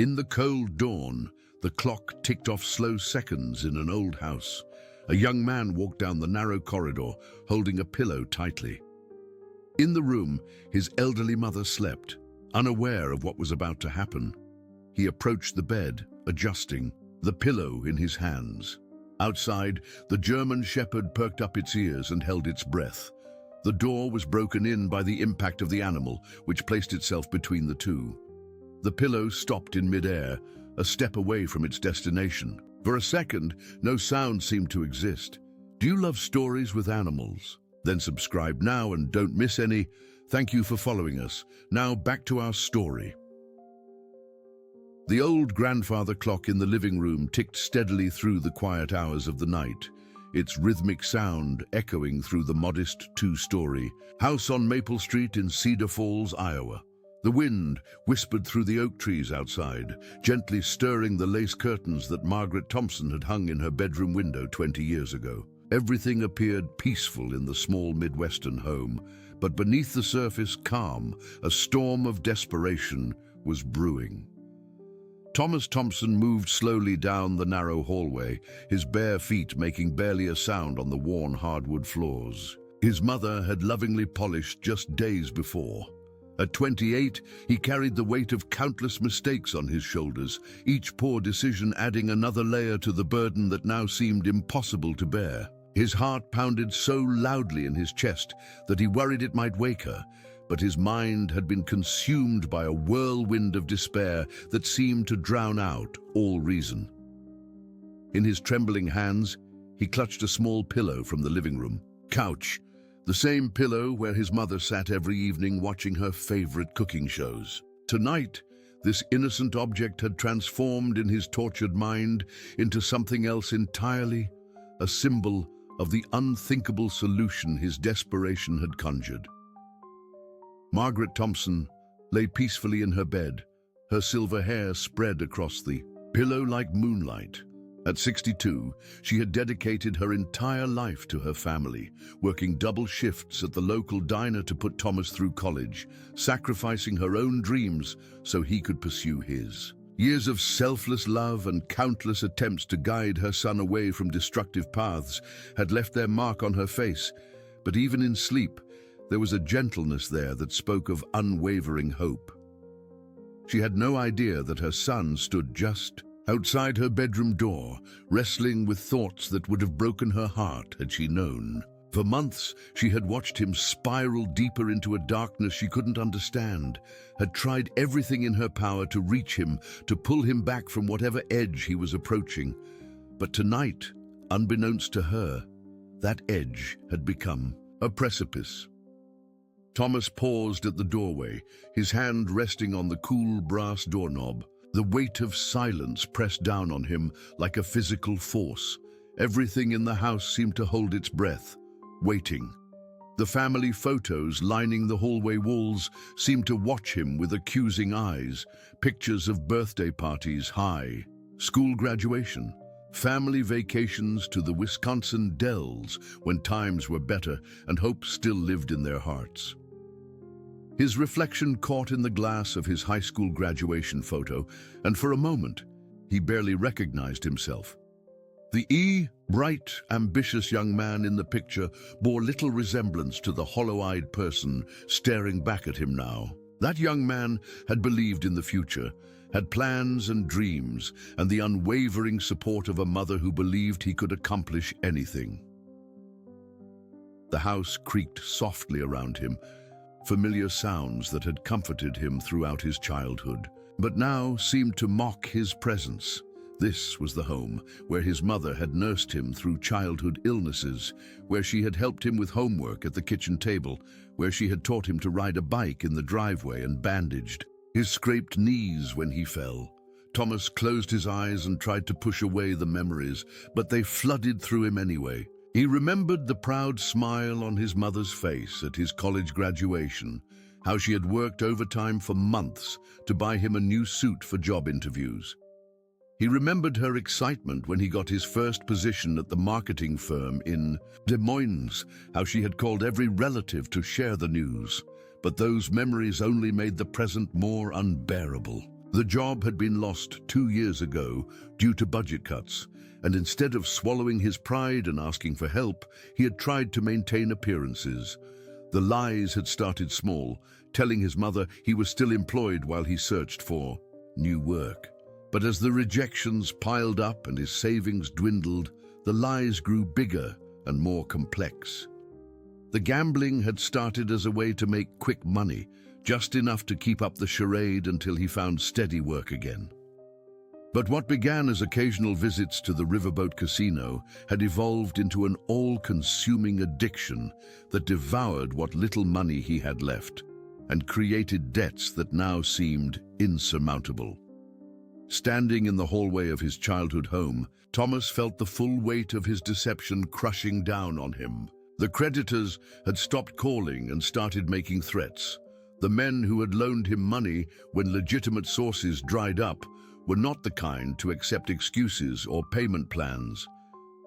In the cold dawn, the clock ticked off slow seconds in an old house. A young man walked down the narrow corridor, holding a pillow tightly. In the room, his elderly mother slept, unaware of what was about to happen. He approached the bed, adjusting, the pillow in his hands. Outside, the German shepherd perked up its ears and held its breath. The door was broken in by the impact of the animal, which placed itself between the two. The pillow stopped in midair, a step away from its destination. For a second, no sound seemed to exist. Do you love stories with animals? Then subscribe now and don't miss any. Thank you for following us. Now back to our story. The old grandfather clock in the living room ticked steadily through the quiet hours of the night, its rhythmic sound echoing through the modest two-story house on Maple Street in Cedar Falls, Iowa. The wind whispered through the oak trees outside, gently stirring the lace curtains that Margaret Thompson had hung in her bedroom window 20 years ago. Everything appeared peaceful in the small Midwestern home, but beneath the surface, calm, a storm of desperation was brewing. Thomas Thompson moved slowly down the narrow hallway, his bare feet making barely a sound on the worn hardwood floors. His mother had lovingly polished just days before. At 28, he carried the weight of countless mistakes on his shoulders, each poor decision adding another layer to the burden that now seemed impossible to bear. His heart pounded so loudly in his chest that he worried it might wake her, but his mind had been consumed by a whirlwind of despair that seemed to drown out all reason. In his trembling hands, he clutched a small pillow from the living room couch, the same pillow where his mother sat every evening watching her favorite cooking shows. Tonight, this innocent object had transformed in his tortured mind into something else entirely, a symbol of the unthinkable solution his desperation had conjured. Margaret Thompson lay peacefully in her bed, her silver hair spread across the pillow like moonlight. At 62, she had dedicated her entire life to her family, working double shifts at the local diner to put Thomas through college, sacrificing her own dreams so he could pursue his. Years of selfless love and countless attempts to guide her son away from destructive paths had left their mark on her face, but even in sleep, there was a gentleness there that spoke of unwavering hope. She had no idea that her son stood just outside her bedroom door, wrestling with thoughts that would have broken her heart had she known. For months, she had watched him spiral deeper into a darkness she couldn't understand, had tried everything in her power to reach him, to pull him back from whatever edge he was approaching. But tonight, unbeknownst to her, that edge had become a precipice. Thomas paused at the doorway, his hand resting on the cool brass doorknob. The weight of silence pressed down on him like a physical force. Everything in the house seemed to hold its breath, waiting. The family photos lining the hallway walls seemed to watch him with accusing eyes. Pictures of birthday parties, high school graduation, family vacations to the Wisconsin Dells when times were better and hope still lived in their hearts. His reflection caught in the glass of his high school graduation photo, and for a moment, he barely recognized himself. The bright, ambitious young man in the picture bore little resemblance to the hollow-eyed person staring back at him now. That young man had believed in the future, had plans and dreams, and the unwavering support of a mother who believed he could accomplish anything. The house creaked softly around him, familiar sounds that had comforted him throughout his childhood, but now seemed to mock his presence. This was the home where his mother had nursed him through childhood illnesses, where she had helped him with homework at the kitchen table, where she had taught him to ride a bike in the driveway and bandaged his scraped knees when he fell. Thomas closed his eyes and tried to push away the memories, but they flooded through him anyway. He remembered the proud smile on his mother's face at his college graduation, how she had worked overtime for months to buy him a new suit for job interviews. He remembered her excitement when he got his first position at the marketing firm in Des Moines, how she had called every relative to share the news. But those memories only made the present more unbearable. The job had been lost 2 years ago due to budget cuts, and instead of swallowing his pride and asking for help, he had tried to maintain appearances. The lies had started small, telling his mother he was still employed while he searched for new work. But as the rejections piled up and his savings dwindled, the lies grew bigger and more complex. The gambling had started as a way to make quick money, just enough to keep up the charade until he found steady work again. But what began as occasional visits to the riverboat casino had evolved into an all-consuming addiction that devoured what little money he had left and created debts that now seemed insurmountable. Standing in the hallway of his childhood home, Thomas felt the full weight of his deception crushing down on him. The creditors had stopped calling and started making threats. The men who had loaned him money when legitimate sources dried up were not the kind to accept excuses or payment plans.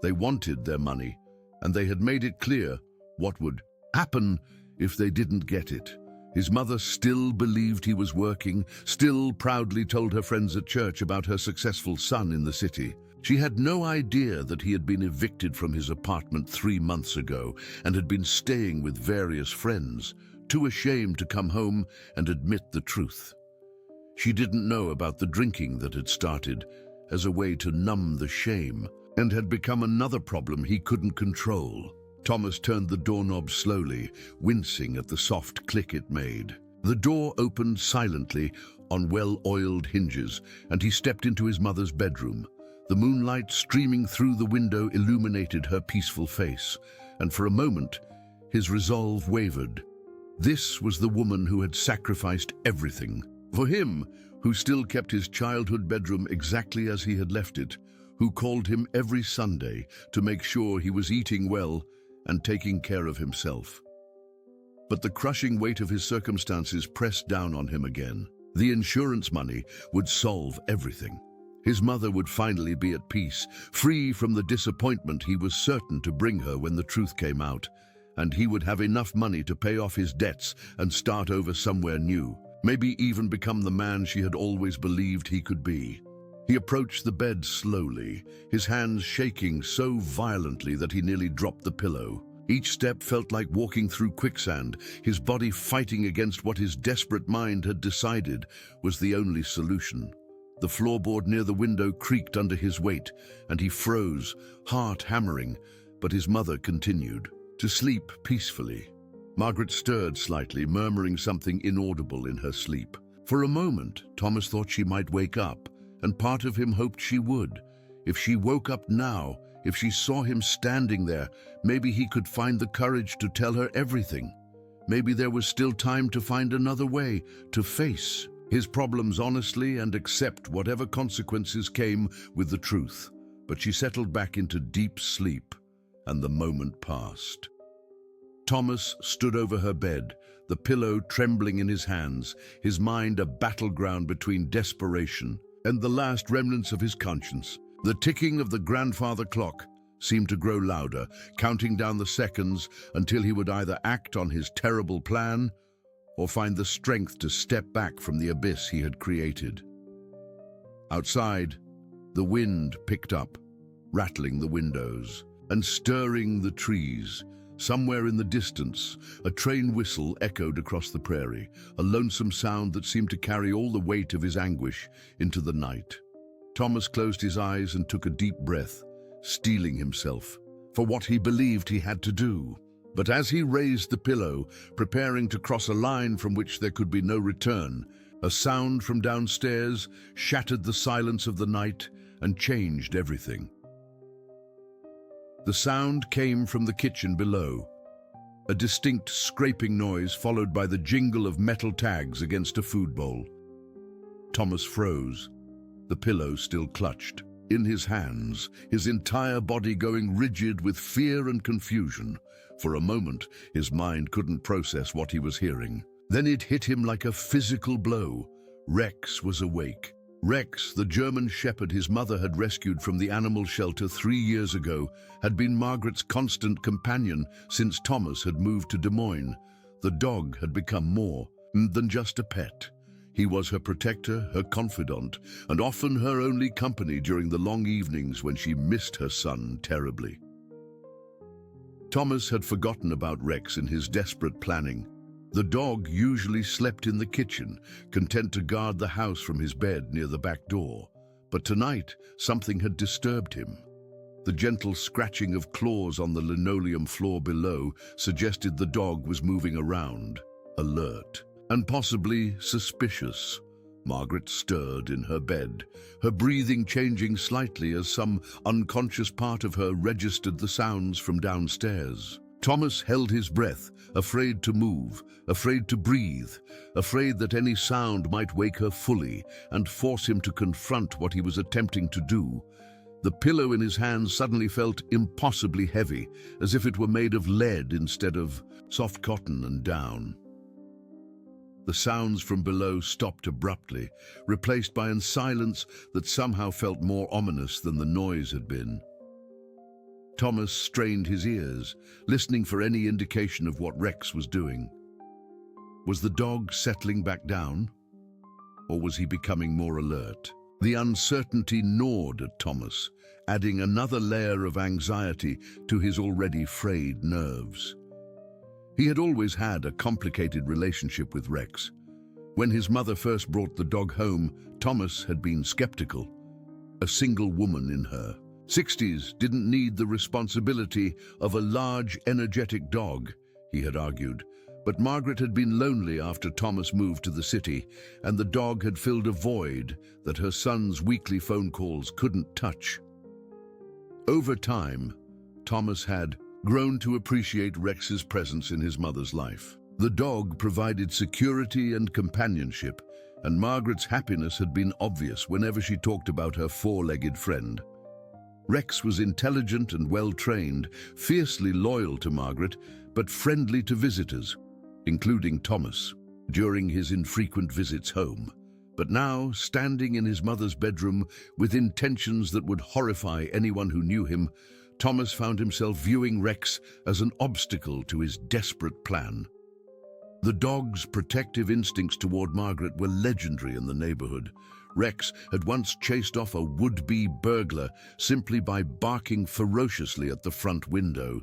They wanted their money, and they had made it clear what would happen if they didn't get it. His mother still believed he was working, still proudly told her friends at church about her successful son in the city. She had no idea that he had been evicted from his apartment 3 months ago and had been staying with various friends, too ashamed to come home and admit the truth. She didn't know about the drinking that had started as a way to numb the shame and had become another problem he couldn't control. Thomas turned the doorknob slowly, wincing at the soft click it made. The door opened silently on well-oiled hinges, and he stepped into his mother's bedroom. The moonlight streaming through the window illuminated her peaceful face, and for a moment, his resolve wavered. This was the woman who had sacrificed everything for him, who still kept his childhood bedroom exactly as he had left it, who called him every Sunday to make sure he was eating well and taking care of himself. But the crushing weight of his circumstances pressed down on him again. The insurance money would solve everything. His mother would finally be at peace, free from the disappointment he was certain to bring her when the truth came out, and he would have enough money to pay off his debts and start over somewhere new, maybe even become the man she had always believed he could be. He approached the bed slowly, his hands shaking so violently that he nearly dropped the pillow. Each step felt like walking through quicksand, his body fighting against what his desperate mind had decided was the only solution. The floorboard near the window creaked under his weight, and he froze, heart hammering, but his mother continued to sleep peacefully. Margaret stirred slightly, murmuring something inaudible in her sleep. For a moment, Thomas thought she might wake up, and part of him hoped she would. If she woke up now, if she saw him standing there, maybe he could find the courage to tell her everything. Maybe there was still time to find another way, to face his problems honestly and accept whatever consequences came with the truth. But she settled back into deep sleep, and the moment passed. Thomas stood over her bed, the pillow trembling in his hands, his mind a battleground between desperation and the last remnants of his conscience. The ticking of the grandfather clock seemed to grow louder, counting down the seconds until he would either act on his terrible plan or find the strength to step back from the abyss he had created. Outside, the wind picked up, rattling the windows and stirring the trees. Somewhere in the distance, a train whistle echoed across the prairie, a lonesome sound that seemed to carry all the weight of his anguish into the night. Thomas closed his eyes and took a deep breath, steeling himself for what he believed he had to do. But as he raised the pillow, preparing to cross a line from which there could be no return, a sound from downstairs shattered the silence of the night and changed everything. The sound came from the kitchen below, a distinct scraping noise followed by the jingle of metal tags against a food bowl. Thomas froze, the pillow still clutched in his hands, his entire body going rigid with fear and confusion. For a moment, his mind couldn't process what he was hearing. Then it hit him like a physical blow. Rex was awake. Rex, the German shepherd his mother had rescued from the animal shelter 3 years ago, had been Margaret's constant companion since Thomas had moved to Des Moines. The dog had become more than just a pet. He was her protector, her confidant, and often her only company during the long evenings when she missed her son terribly. Thomas had forgotten about Rex in his desperate planning. The dog usually slept in the kitchen, content to guard the house from his bed near the back door. But tonight, something had disturbed him. The gentle scratching of claws on the linoleum floor below suggested the dog was moving around, alert, and possibly suspicious. Margaret stirred in her bed, her breathing changing slightly as some unconscious part of her registered the sounds from downstairs. Thomas held his breath, afraid to move, afraid to breathe, afraid that any sound might wake her fully and force him to confront what he was attempting to do. The pillow in his hand suddenly felt impossibly heavy, as if it were made of lead instead of soft cotton and down. The sounds from below stopped abruptly, replaced by a silence that somehow felt more ominous than the noise had been. Thomas strained his ears, listening for any indication of what Rex was doing. Was the dog settling back down? Or was he becoming more alert? The uncertainty gnawed at Thomas, adding another layer of anxiety to his already frayed nerves. He had always had a complicated relationship with Rex. When his mother first brought the dog home, Thomas had been skeptical. A single woman in her 60s didn't need the responsibility of a large, energetic dog, he had argued. But Margaret had been lonely after Thomas moved to the city, and the dog had filled a void that her son's weekly phone calls couldn't touch. Over time, Thomas had grown to appreciate Rex's presence in his mother's life. The dog provided security and companionship, and Margaret's happiness had been obvious whenever she talked about her four-legged friend. Rex was intelligent and well-trained, fiercely loyal to Margaret, but friendly to visitors, including Thomas, during his infrequent visits home. But now, standing in his mother's bedroom with intentions that would horrify anyone who knew him, Thomas found himself viewing Rex as an obstacle to his desperate plan. The dog's protective instincts toward Margaret were legendary in the neighborhood. Rex had once chased off a would-be burglar simply by barking ferociously at the front window.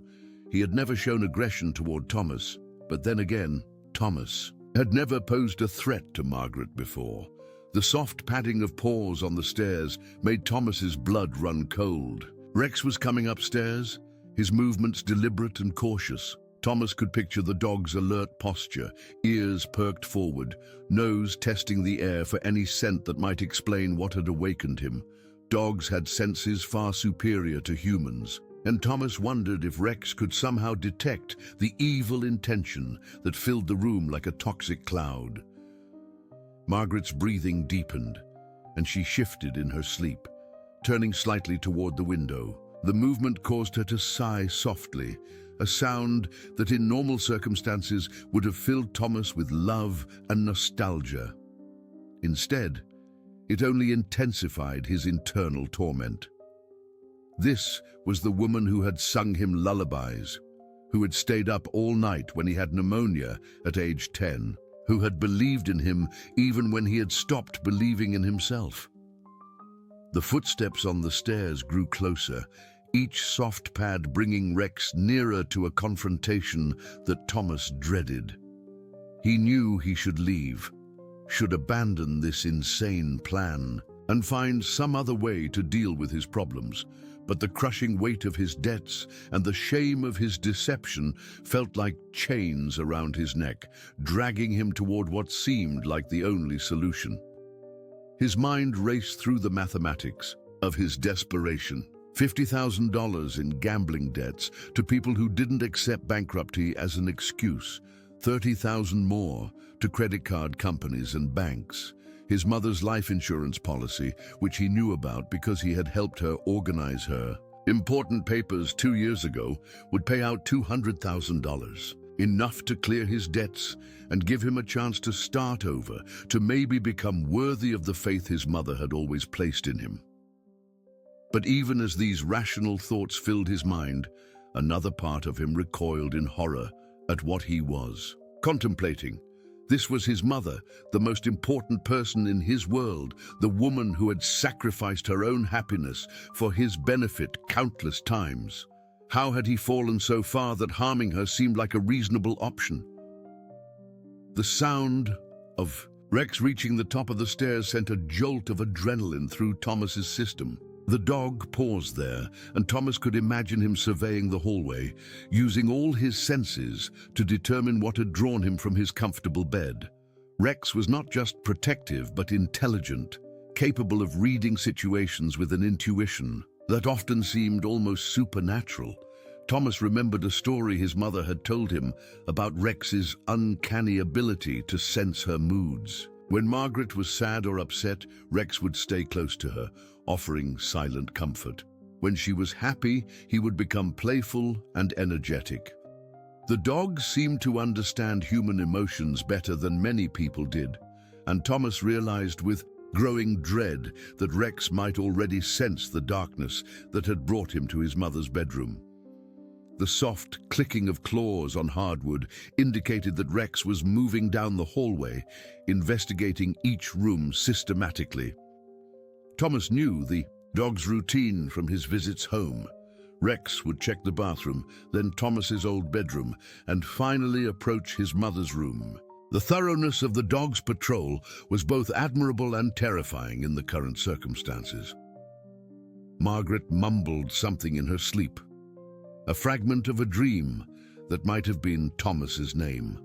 He had never shown aggression toward Thomas, but then again, Thomas had never posed a threat to Margaret before. The soft padding of paws on the stairs made Thomas's blood run cold. Rex was coming upstairs, his movements deliberate and cautious. Thomas could picture the dog's alert posture, ears perked forward, nose testing the air for any scent that might explain what had awakened him. Dogs had senses far superior to humans, and Thomas wondered if Rex could somehow detect the evil intention that filled the room like a toxic cloud. Margaret's breathing deepened, and she shifted in her sleep, turning slightly toward the window. The movement caused her to sigh softly, a sound that in normal circumstances would have filled Thomas with love and nostalgia. Instead, it only intensified his internal torment. This was the woman who had sung him lullabies, who had stayed up all night when he had pneumonia at age 10, who had believed in him even when he had stopped believing in himself. The footsteps on the stairs grew closer, each soft pad bringing Rex nearer to a confrontation that Thomas dreaded. He knew he should leave, should abandon this insane plan, and find some other way to deal with his problems. But the crushing weight of his debts and the shame of his deception felt like chains around his neck, dragging him toward what seemed like the only solution. His mind raced through the mathematics of his desperation. $50,000 in gambling debts to people who didn't accept bankruptcy as an excuse, $30,000 more to credit card companies and banks, his mother's life insurance policy, which he knew about because he had helped her organize her important papers 2 years ago, would pay out $200,000, enough to clear his debts and give him a chance to start over, to maybe become worthy of the faith his mother had always placed in him. But even as these rational thoughts filled his mind, another part of him recoiled in horror at what he was contemplating, This was his mother, the most important person in his world, the woman who had sacrificed her own happiness for his benefit countless times. How had he fallen so far that harming her seemed like a reasonable option? The sound of Rex reaching the top of the stairs sent a jolt of adrenaline through Thomas's system. The dog paused there, and Thomas could imagine him surveying the hallway, using all his senses to determine what had drawn him from his comfortable bed. Rex was not just protective, but intelligent, capable of reading situations with an intuition that often seemed almost supernatural. Thomas remembered a story his mother had told him about Rex's uncanny ability to sense her moods. When Margaret was sad or upset, Rex would stay close to her, offering silent comfort. When she was happy, he would become playful and energetic. The dog seemed to understand human emotions better than many people did, and Thomas realized with growing dread that Rex might already sense the darkness that had brought him to his mother's bedroom. The soft clicking of claws on hardwood indicated that Rex was moving down the hallway, investigating each room systematically. Thomas knew the dog's routine from his visits home. Rex would check the bathroom, then Thomas's old bedroom, and finally approach his mother's room. The thoroughness of the dog's patrol was both admirable and terrifying in the current circumstances. Margaret mumbled something in her sleep, a fragment of a dream that might have been Thomas's name.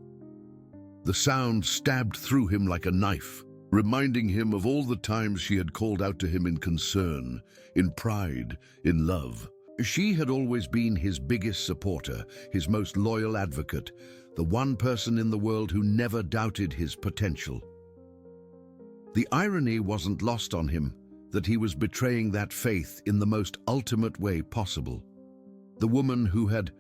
The sound stabbed through him like a knife, reminding him of all the times she had called out to him in concern, in pride, in love. She had always been his biggest supporter, his most loyal advocate, the one person in the world who never doubted his potential. The irony wasn't lost on him that he was betraying that faith in the most ultimate way possible. The woman who had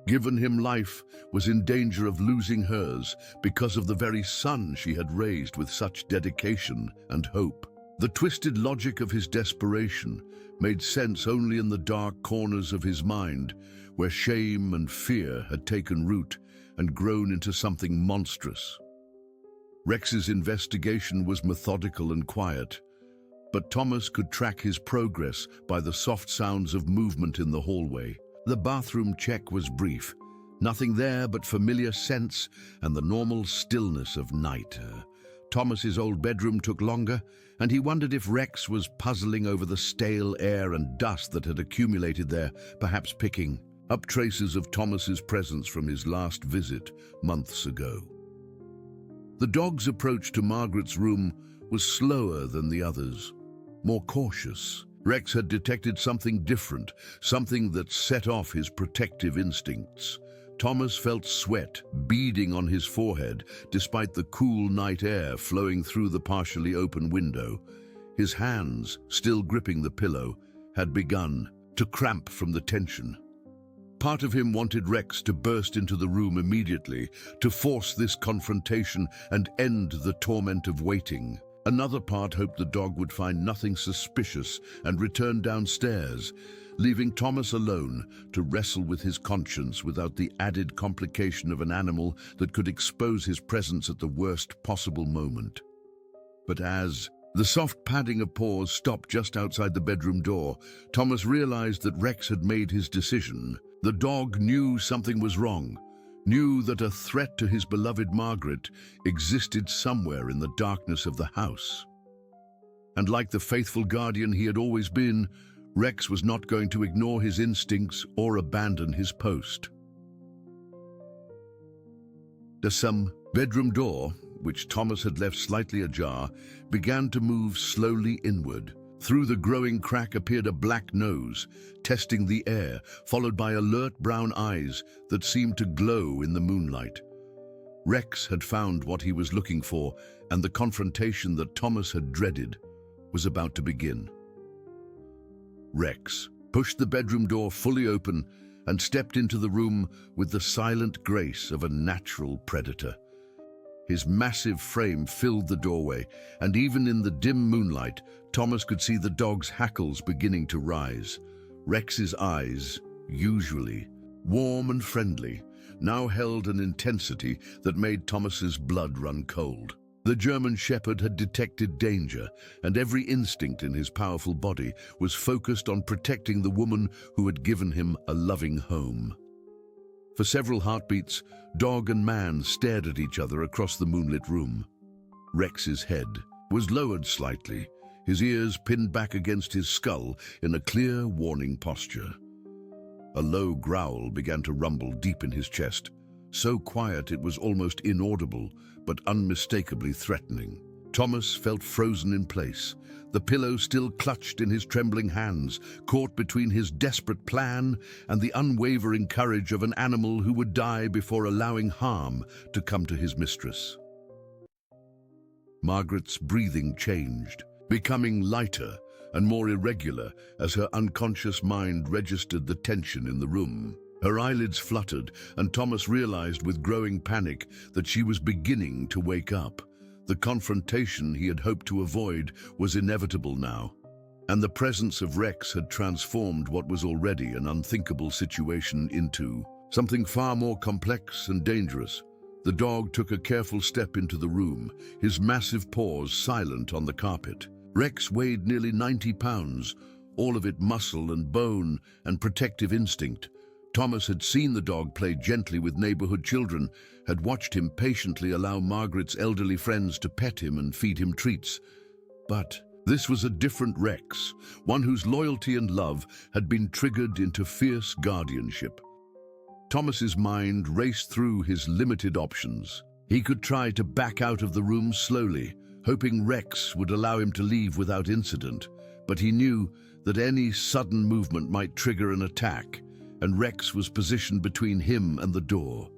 given him life was in danger of losing hers because of the very son she had raised with such dedication and hope. The twisted logic of his desperation made sense only in the dark corners of his mind, where shame and fear had taken root and grown into something monstrous. Rex's investigation was methodical and quiet, but Thomas could track his progress by the soft sounds of movement in the hallway. The bathroom check was brief. Nothing there but familiar scents and the normal stillness of night. Thomas's old bedroom took longer, and he wondered if Rex was puzzling over the stale air and dust that had accumulated there, perhaps picking up traces of Thomas's presence from his last visit months ago. The dog's approach to Margaret's room was slower than the others, more cautious. Rex had detected something different, something that set off his protective instincts. Thomas felt sweat beading on his forehead despite the cool night air flowing through the partially open window. His hands, still gripping the pillow, had begun to cramp from the tension. Part of him wanted Rex to burst into the room immediately, to force this confrontation and end the torment of waiting. Another part hoped the dog would find nothing suspicious and return downstairs, leaving Thomas alone to wrestle with his conscience without the added complication of an animal that could expose his presence at the worst possible moment. But as the soft padding of paws stopped just outside the bedroom door, Thomas realized that Rex had made his decision. The dog knew something was wrong, knew that a threat to his beloved Margaret existed somewhere in the darkness of the house. And like the faithful guardian he had always been, Rex was not going to ignore his instincts or abandon his post. The bedroom door, which Thomas had left slightly ajar, began to move slowly inward. Through the growing crack appeared a black nose, testing the air, followed by alert brown eyes that seemed to glow in the moonlight. Rex had found what he was looking for, and the confrontation that Thomas had dreaded was about to begin. Rex pushed the bedroom door fully open and stepped into the room with the silent grace of a natural predator. His massive frame filled the doorway, and even in the dim moonlight, Thomas could see the dog's hackles beginning to rise. Rex's eyes, usually warm and friendly, now held an intensity that made Thomas's blood run cold. The German Shepherd had detected danger, and every instinct in his powerful body was focused on protecting the woman who had given him a loving home. For several heartbeats, dog and man stared at each other across the moonlit room. Rex's head was lowered slightly, his ears pinned back against his skull in a clear, warning posture. A low growl began to rumble deep in his chest, so quiet it was almost inaudible, but unmistakably threatening. Thomas felt frozen in place, the pillow still clutched in his trembling hands, caught between his desperate plan and the unwavering courage of an animal who would die before allowing harm to come to his mistress. Margaret's breathing changed, becoming lighter and more irregular as her unconscious mind registered the tension in the room. Her eyelids fluttered, and Thomas realized with growing panic that she was beginning to wake up. The confrontation he had hoped to avoid was inevitable now, and the presence of Rex had transformed what was already an unthinkable situation into something far more complex and dangerous. The dog took a careful step into the room, his massive paws silent on the carpet. Rex weighed nearly 90 pounds, all of it muscle and bone and protective instinct. Thomas had seen the dog play gently with neighborhood children, had watched him patiently allow Margaret's elderly friends to pet him and feed him treats. But this was a different Rex, one whose loyalty and love had been triggered into fierce guardianship. Thomas's mind raced through his limited options. He could try to back out of the room slowly, hoping Rex would allow him to leave without incident, but he knew that any sudden movement might trigger an attack, and Rex was positioned between him and the door.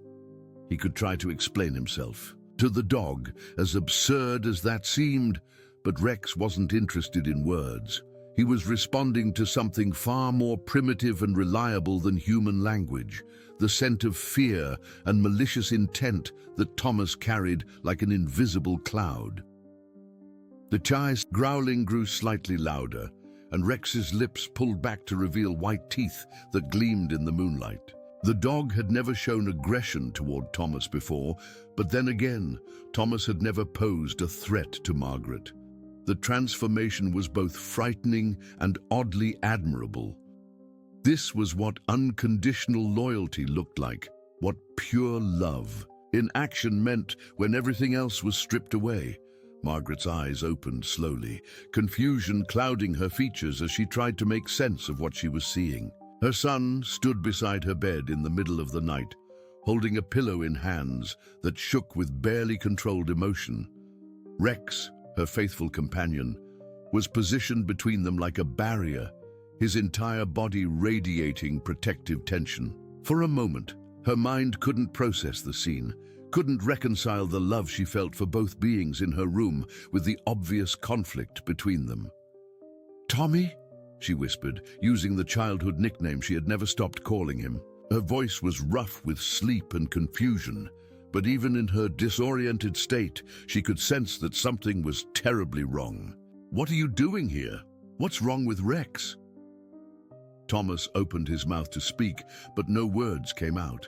He could try to explain himself to the dog, as absurd as that seemed, but Rex wasn't interested in words. He was responding to something far more primitive and reliable than human language, the scent of fear and malicious intent that Thomas carried like an invisible cloud. The child's growling grew slightly louder, and Rex's lips pulled back to reveal white teeth that gleamed in the moonlight. The dog had never shown aggression toward Thomas before, but then again, Thomas had never posed a threat to Margaret. The transformation was both frightening and oddly admirable. This was what unconditional loyalty looked like, what pure love in action meant when everything else was stripped away. Margaret's eyes opened slowly, confusion clouding her features as she tried to make sense of what she was seeing. Her son stood beside her bed in the middle of the night, holding a pillow in hands that shook with barely controlled emotion. Rex, her faithful companion, was positioned between them like a barrier, his entire body radiating protective tension. For a moment, her mind couldn't process the scene, couldn't reconcile the love she felt for both beings in her room with the obvious conflict between them. "Tommy?" she whispered, using the childhood nickname she had never stopped calling him. Her voice was rough with sleep and confusion, but even in her disoriented state, she could sense that something was terribly wrong. "What are you doing here? What's wrong with Rex?" Thomas opened his mouth to speak, but no words came out.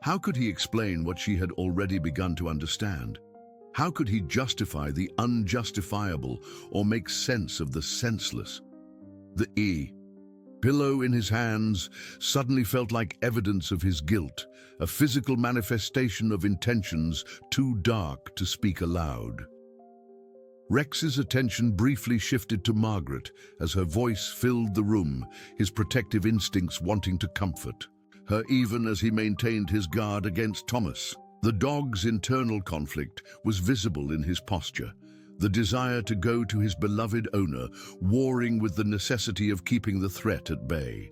How could he explain what she had already begun to understand? How could he justify the unjustifiable or make sense of the senseless? The pillow in his hands suddenly felt like evidence of his guilt, a physical manifestation of intentions too dark to speak aloud. Rex's attention briefly shifted to Margaret as her voice filled the room, his protective instincts wanting to comfort her even as he maintained his guard against Thomas. The dog's internal conflict was visible in his posture, the desire to go to his beloved owner, warring with the necessity of keeping the threat at bay.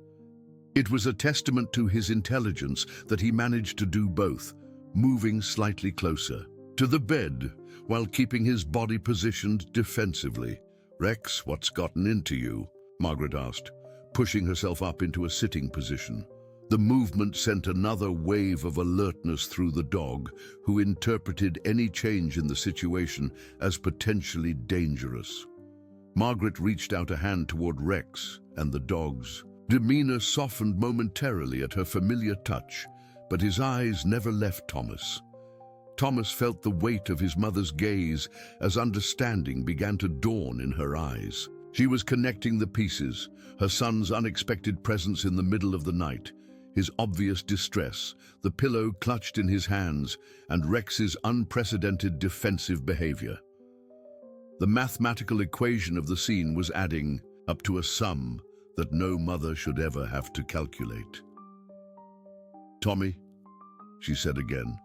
It was a testament to his intelligence that he managed to do both, moving slightly closer to the bed while keeping his body positioned defensively. "Rex, what's gotten into you?" Margaret asked, pushing herself up into a sitting position. The movement sent another wave of alertness through the dog, who interpreted any change in the situation as potentially dangerous. Margaret reached out a hand toward Rex, and the dog's demeanor softened momentarily at her familiar touch, but his eyes never left Thomas. Thomas felt the weight of his mother's gaze as understanding began to dawn in her eyes. She was connecting the pieces, her son's unexpected presence in the middle of the night, his obvious distress, the pillow clutched in his hands, and Rex's unprecedented defensive behavior. The mathematical equation of the scene was adding up to a sum that no mother should ever have to calculate. "Tommy," she said again,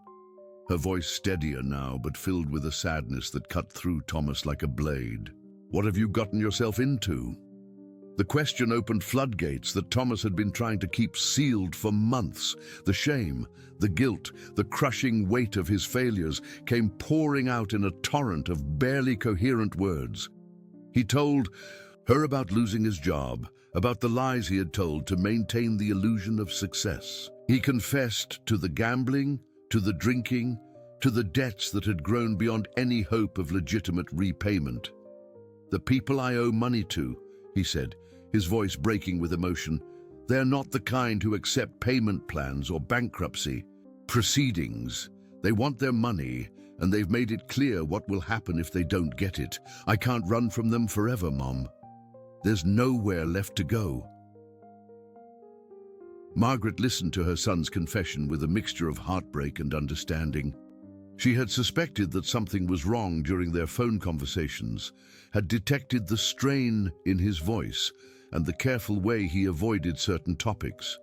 her voice steadier now but filled with a sadness that cut through Thomas like a blade. "What have you gotten yourself into?" The question opened floodgates that Thomas had been trying to keep sealed for months. The shame, the guilt, the crushing weight of his failures came pouring out in a torrent of barely coherent words. He told her about losing his job, about the lies he had told to maintain the illusion of success. He confessed to the gambling, to the drinking, to the debts that had grown beyond any hope of legitimate repayment. "The people I owe money to," he said, his voice breaking with emotion, "they're not the kind who accept payment plans or bankruptcy proceedings. They want their money, and they've made it clear what will happen if they don't get it. I can't run from them forever, Mom. There's nowhere left to go." Margaret listened to her son's confession with a mixture of heartbreak and understanding. She had suspected that something was wrong during their phone conversations, had detected the strain in his voice and the careful way he avoided certain topics.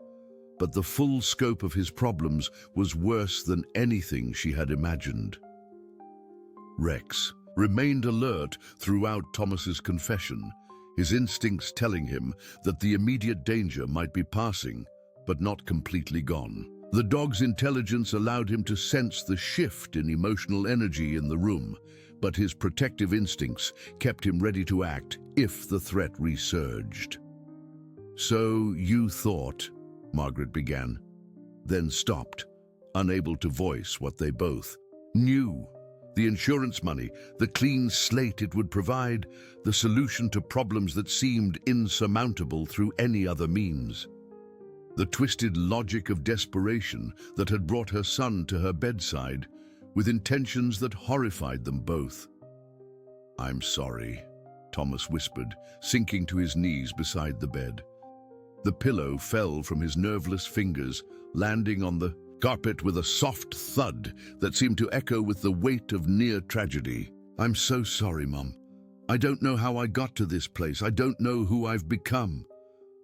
But the full scope of his problems was worse than anything she had imagined. Rex remained alert throughout Thomas's confession, his instincts telling him that the immediate danger might be passing, but not completely gone. The dog's intelligence allowed him to sense the shift in emotional energy in the room, but his protective instincts kept him ready to act if the threat resurged. "So you thought," Margaret began, then stopped, unable to voice what they both knew. The insurance money, the clean slate it would provide, the solution to problems that seemed insurmountable through any other means. The twisted logic of desperation that had brought her son to her bedside, with intentions that horrified them both. "I'm sorry," Thomas whispered, sinking to his knees beside the bed. The pillow fell from his nerveless fingers, landing on the carpet with a soft thud that seemed to echo with the weight of near tragedy. "I'm so sorry, Mom. I don't know how I got to this place. I don't know who I've become."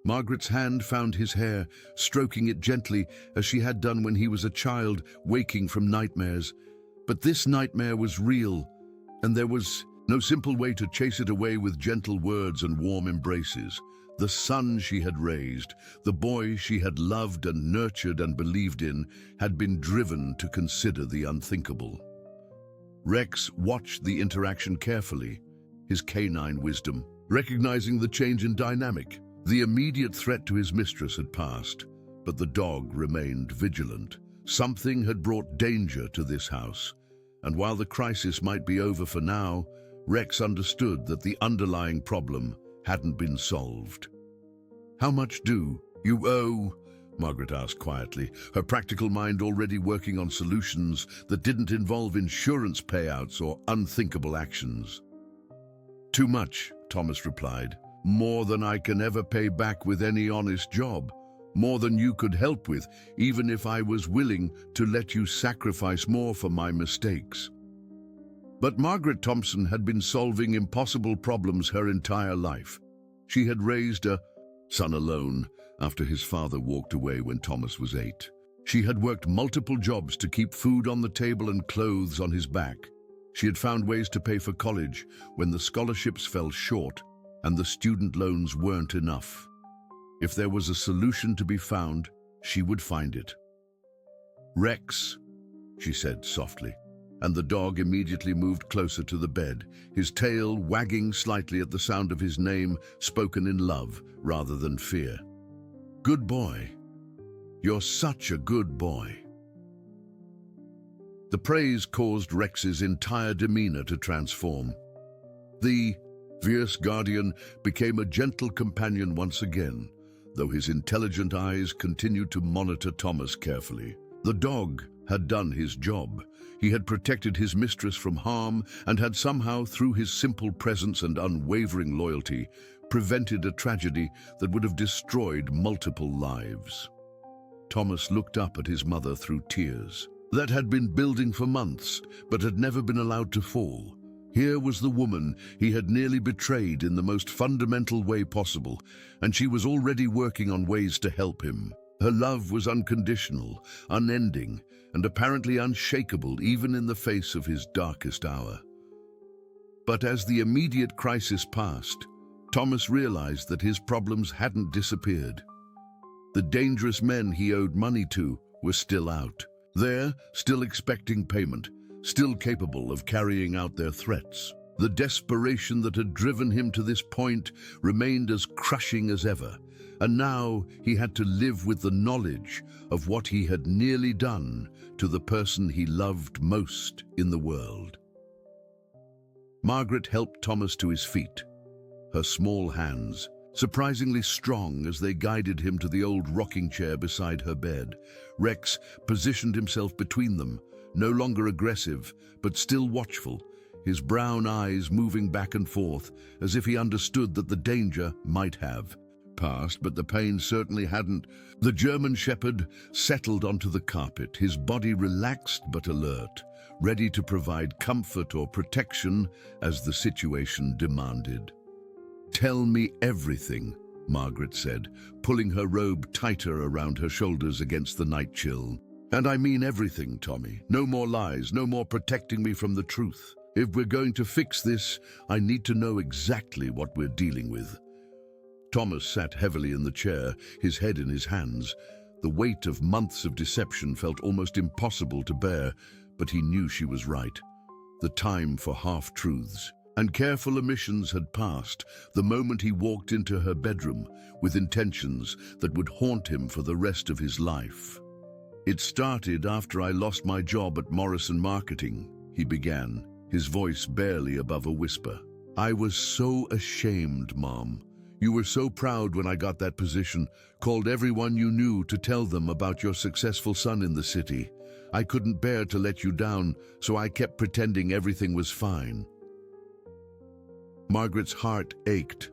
Margaret's hand found his hair, stroking it gently as she had done when he was a child waking from nightmares. But this nightmare was real, and there was no simple way to chase it away with gentle words and warm embraces. The son she had raised, the boy she had loved and nurtured and believed in, had been driven to consider the unthinkable. Rex watched the interaction carefully, his canine wisdom, recognizing the change in dynamic. The immediate threat to his mistress had passed, but the dog remained vigilant. Something had brought danger to this house, and while the crisis might be over for now, Rex understood that the underlying problem hadn't been solved. "How much do you owe?" Margaret asked quietly, her practical mind already working on solutions that didn't involve insurance payouts or unthinkable actions. "Too much," Thomas replied. "More than I can ever pay back with any honest job. More than you could help with, even if I was willing to let you sacrifice more for my mistakes." But Margaret Thompson had been solving impossible problems her entire life. She had raised a son alone after his father walked away when Thomas was 8. She had worked multiple jobs to keep food on the table and clothes on his back. She had found ways to pay for college when the scholarships fell short and the student loans weren't enough. If there was a solution to be found, she would find it. "Rex," she said softly, and the dog immediately moved closer to the bed, his tail wagging slightly at the sound of his name spoken in love rather than fear. "Good boy. You're such a good boy." The praise caused Rex's entire demeanor to transform. The fierce guardian became a gentle companion once again, though his intelligent eyes continued to monitor Thomas carefully. The dog had done his job. He had protected his mistress from harm and had somehow, through his simple presence and unwavering loyalty, prevented a tragedy that would have destroyed multiple lives. Thomas looked up at his mother through tears that had been building for months but had never been allowed to fall. Here was the woman he had nearly betrayed in the most fundamental way possible, and she was already working on ways to help him. Her love was unconditional, unending, and apparently unshakable even in the face of his darkest hour. But as the immediate crisis passed, Thomas realized that his problems hadn't disappeared. The dangerous men he owed money to were still out there, still expecting payment, still capable of carrying out their threats. The desperation that had driven him to this point remained as crushing as ever, and now he had to live with the knowledge of what he had nearly done to the person he loved most in the world. Margaret helped Thomas to his feet, her small hands surprisingly strong as they guided him to the old rocking chair beside her bed. Rex positioned himself between them, no longer aggressive, but still watchful, his brown eyes moving back and forth as if he understood that the danger might have passed, but the pain certainly hadn't. The German shepherd settled onto the carpet, his body relaxed but alert, ready to provide comfort or protection as the situation demanded. "Tell me everything," Margaret said, pulling her robe tighter around her shoulders against the night chill. "And I mean everything, Tommy. No more lies, no more protecting me from the truth. If we're going to fix this, I need to know exactly what we're dealing with." Thomas sat heavily in the chair, his head in his hands. The weight of months of deception felt almost impossible to bear, but he knew she was right. The time for half-truths and careful omissions had passed the moment he walked into her bedroom with intentions that would haunt him for the rest of his life. "It started after I lost my job at Morrison Marketing," he began, his voice barely above a whisper. "I was so ashamed, Mom. You were so proud when I got that position, called everyone you knew to tell them about your successful son in the city. I couldn't bear to let you down, so I kept pretending everything was fine." Margaret's heart ached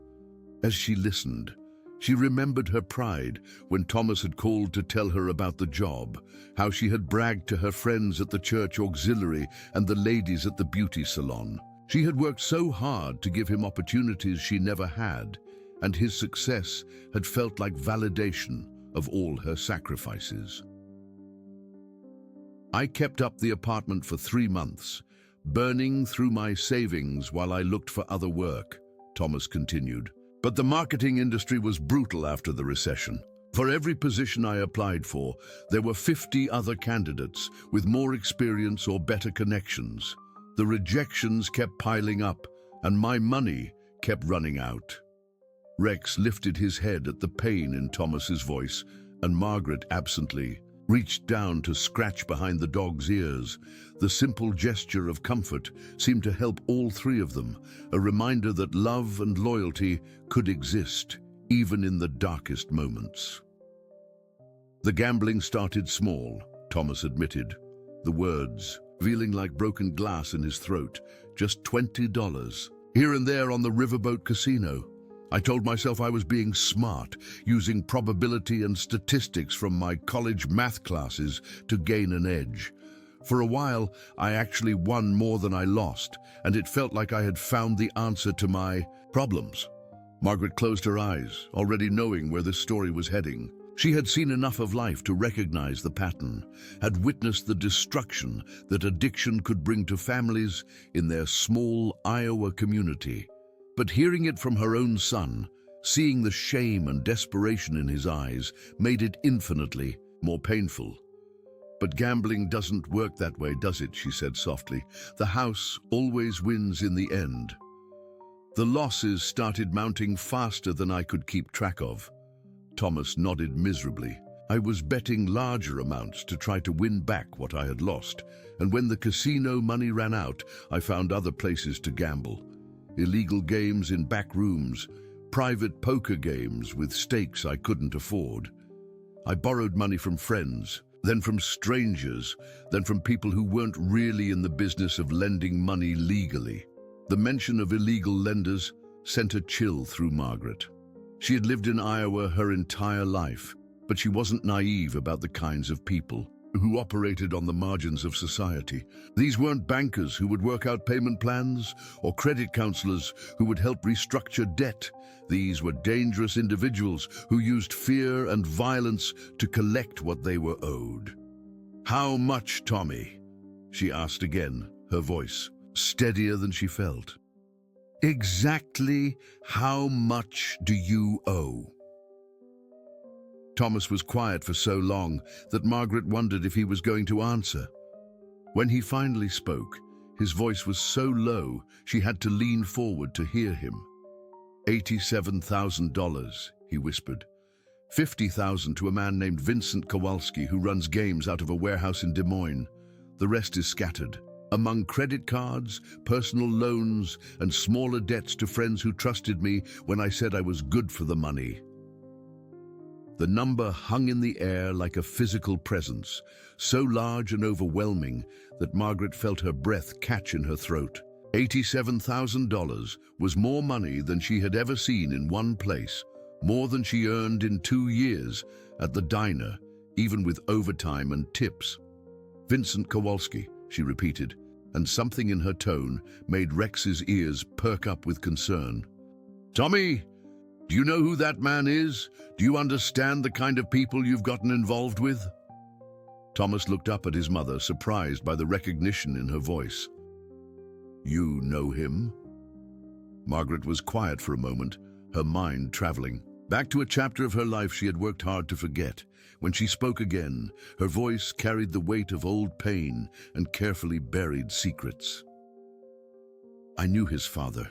as she listened. She remembered her pride when Thomas had called to tell her about the job, how she had bragged to her friends at the church auxiliary and the ladies at the beauty salon. She had worked so hard to give him opportunities she never had, and his success had felt like validation of all her sacrifices. "I kept up the apartment for 3 months, burning through my savings while I looked for other work," Thomas continued. "But the marketing industry was brutal after the recession. For every position I applied for, there were 50 other candidates with more experience or better connections. The rejections kept piling up, and my money kept running out." Rex lifted his head at the pain in Thomas's voice, and Margaret absently reached down to scratch behind the dog's ears. The simple gesture of comfort seemed to help all three of them, a reminder that love and loyalty could exist, even in the darkest moments. "The gambling started small," Thomas admitted, the words feeling like broken glass in his throat. "Just $20, here and there on the riverboat casino. I told myself I was being smart, using probability and statistics from my college math classes to gain an edge. For a while, I actually won more than I lost, and it felt like I had found the answer to my problems." Margaret closed her eyes, already knowing where this story was heading. She had seen enough of life to recognize the pattern, had witnessed the destruction that addiction could bring to families in their small Iowa community. But hearing it from her own son, seeing the shame and desperation in his eyes, made it infinitely more painful. "But gambling doesn't work that way, does it?" she said softly. "The house always wins in the end." "The losses started mounting faster than I could keep track of." Thomas nodded miserably. "I was betting larger amounts to try to win back what I had lost, and when the casino money ran out, I found other places to gamble. Illegal games in back rooms, private poker games with stakes I couldn't afford. I borrowed money from friends, then from strangers, then from people who weren't really in the business of lending money legally. The mention of illegal lenders sent a chill through Margaret. She had lived in Iowa her entire life, but she wasn't naive about the kinds of people who operated on the margins of society. These weren't bankers who would work out payment plans or credit counselors who would help restructure debt. These were dangerous individuals who used fear and violence to collect what they were owed. "How much, Tommy?" she asked again, her voice steadier than she felt. "Exactly how much do you owe?" Thomas was quiet for so long that Margaret wondered if he was going to answer. When he finally spoke, his voice was so low she had to lean forward to hear him. $87,000, he whispered. $50,000 to a man named Vincent Kowalski who runs games out of a warehouse in Des Moines. The rest is scattered among credit cards, personal loans, and smaller debts to friends who trusted me when I said I was good for the money. The number hung in the air like a physical presence, so large and overwhelming that Margaret felt her breath catch in her throat. $87,000 was more money than she had ever seen in one place, more than she earned in 2 years at the diner, even with overtime and tips. "Vincent Kowalski," she repeated, and something in her tone made Rex's ears perk up with concern. "Tommy, do you know who that man is? Do you understand the kind of people you've gotten involved with?" Thomas looked up at his mother, surprised by the recognition in her voice. "You know him?" Margaret was quiet for a moment, her mind traveling back to a chapter of her life she had worked hard to forget. When she spoke again, her voice carried the weight of old pain and carefully buried secrets. "I knew his father,"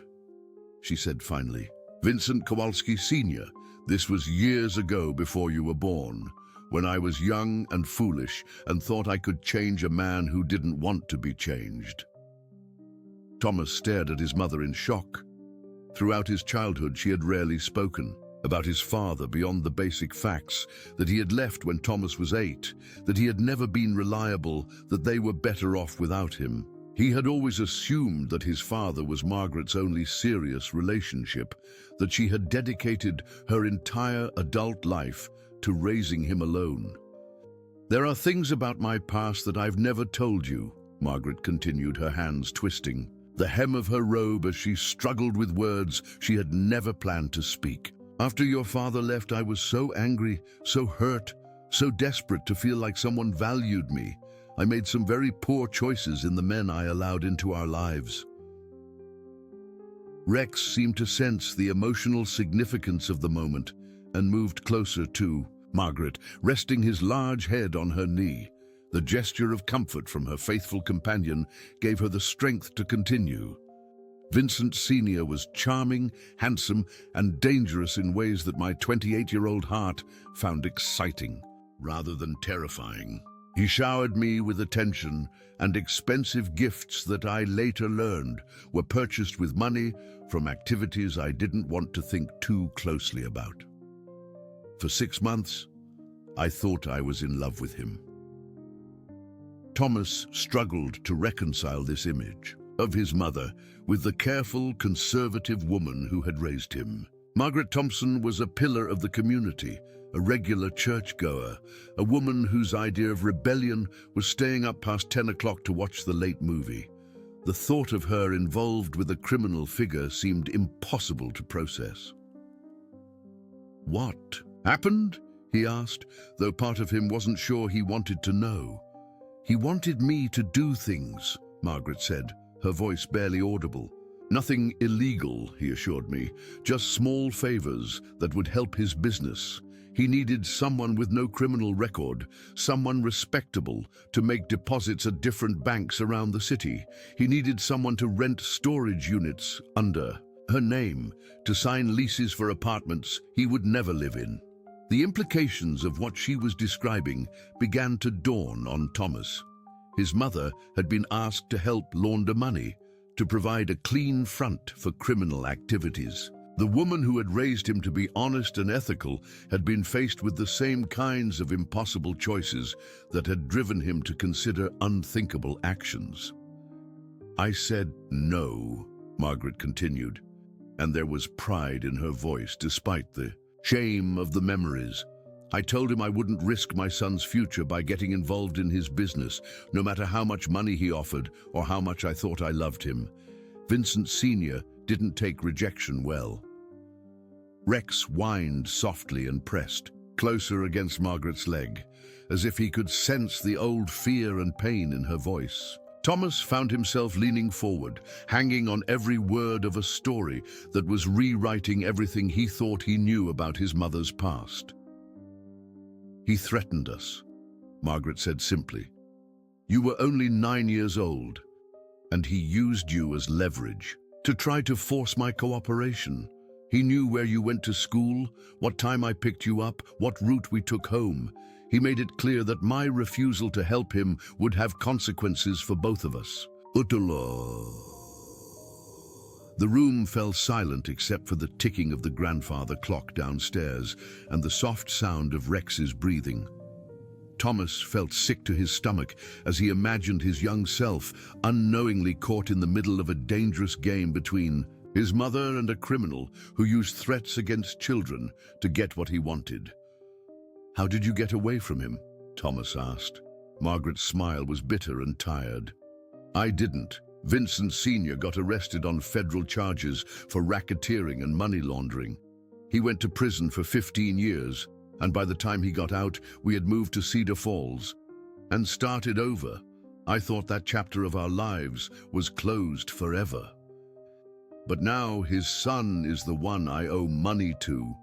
she said finally. "Vincent Kowalski Sr. This was years ago before you were born, when I was young and foolish and thought I could change a man who didn't want to be changed." Thomas stared at his mother in shock. Throughout his childhood, she had rarely spoken about his father beyond the basic facts: that he had left when Thomas was 8, that he had never been reliable, that they were better off without him. He had always assumed that his father was Margaret's only serious relationship, that she had dedicated her entire adult life to raising him alone. "There are things about my past that I've never told you," Margaret continued, her hands twisting the hem of her robe as she struggled with words she had never planned to speak. "After your father left, I was so angry, so hurt, so desperate to feel like someone valued me. I made some very poor choices in the men I allowed into our lives." Rex seemed to sense the emotional significance of the moment and moved closer to Margaret, resting his large head on her knee. The gesture of comfort from her faithful companion gave her the strength to continue. "Vincent Sr. was charming, handsome, and dangerous in ways that my 28-year-old heart found exciting rather than terrifying. He showered me with attention and expensive gifts that I later learned were purchased with money from activities I didn't want to think too closely about. For 6 months, I thought I was in love with him." Thomas struggled to reconcile this image of his mother with the careful, conservative woman who had raised him. Margaret Thompson was a pillar of the community, a regular churchgoer, a woman whose idea of rebellion was staying up past 10 o'clock to watch the late movie. The thought of her involved with a criminal figure seemed impossible to process. "What happened?" he asked, though part of him wasn't sure he wanted to know. "He wanted me to do things," Margaret said, her voice barely audible. "Nothing illegal," he assured me, "just small favors that would help his business. He needed someone with no criminal record, someone respectable, to make deposits at different banks around the city. He needed someone to rent storage units under her name, to sign leases for apartments he would never live in." The implications of what she was describing began to dawn on Thomas. His mother had been asked to help launder money, to provide a clean front for criminal activities. The woman who had raised him to be honest and ethical had been faced with the same kinds of impossible choices that had driven him to consider unthinkable actions. "I said no," Margaret continued, and there was pride in her voice despite the shame of the memories. "I told him I wouldn't risk my son's future by getting involved in his business, no matter how much money he offered or how much I thought I loved him." Vincent Sr. didn't take rejection well. Rex whined softly and pressed closer against Margaret's leg, as if he could sense the old fear and pain in her voice. Thomas found himself leaning forward, hanging on every word of a story that was rewriting everything he thought he knew about his mother's past. "He threatened us," Margaret said simply. "You were only 9 years old, and he used you as leverage to try to force my cooperation. He knew where you went to school, what time I picked you up, what route we took home. He made it clear that my refusal to help him would have consequences for both of us." Utala. The room fell silent except for the ticking of the grandfather clock downstairs and the soft sound of Rex's breathing. Thomas felt sick to his stomach as he imagined his young self unknowingly caught in the middle of a dangerous game between his mother and a criminal who used threats against children to get what he wanted. "How did you get away from him?" Thomas asked. Margaret's smile was bitter and tired. "I didn't. Vincent Sr. got arrested on federal charges for racketeering and money laundering. He went to prison for 15 years, and by the time he got out, we had moved to Cedar Falls and started over. I thought that chapter of our lives was closed forever. But now his son is the one I owe money to,"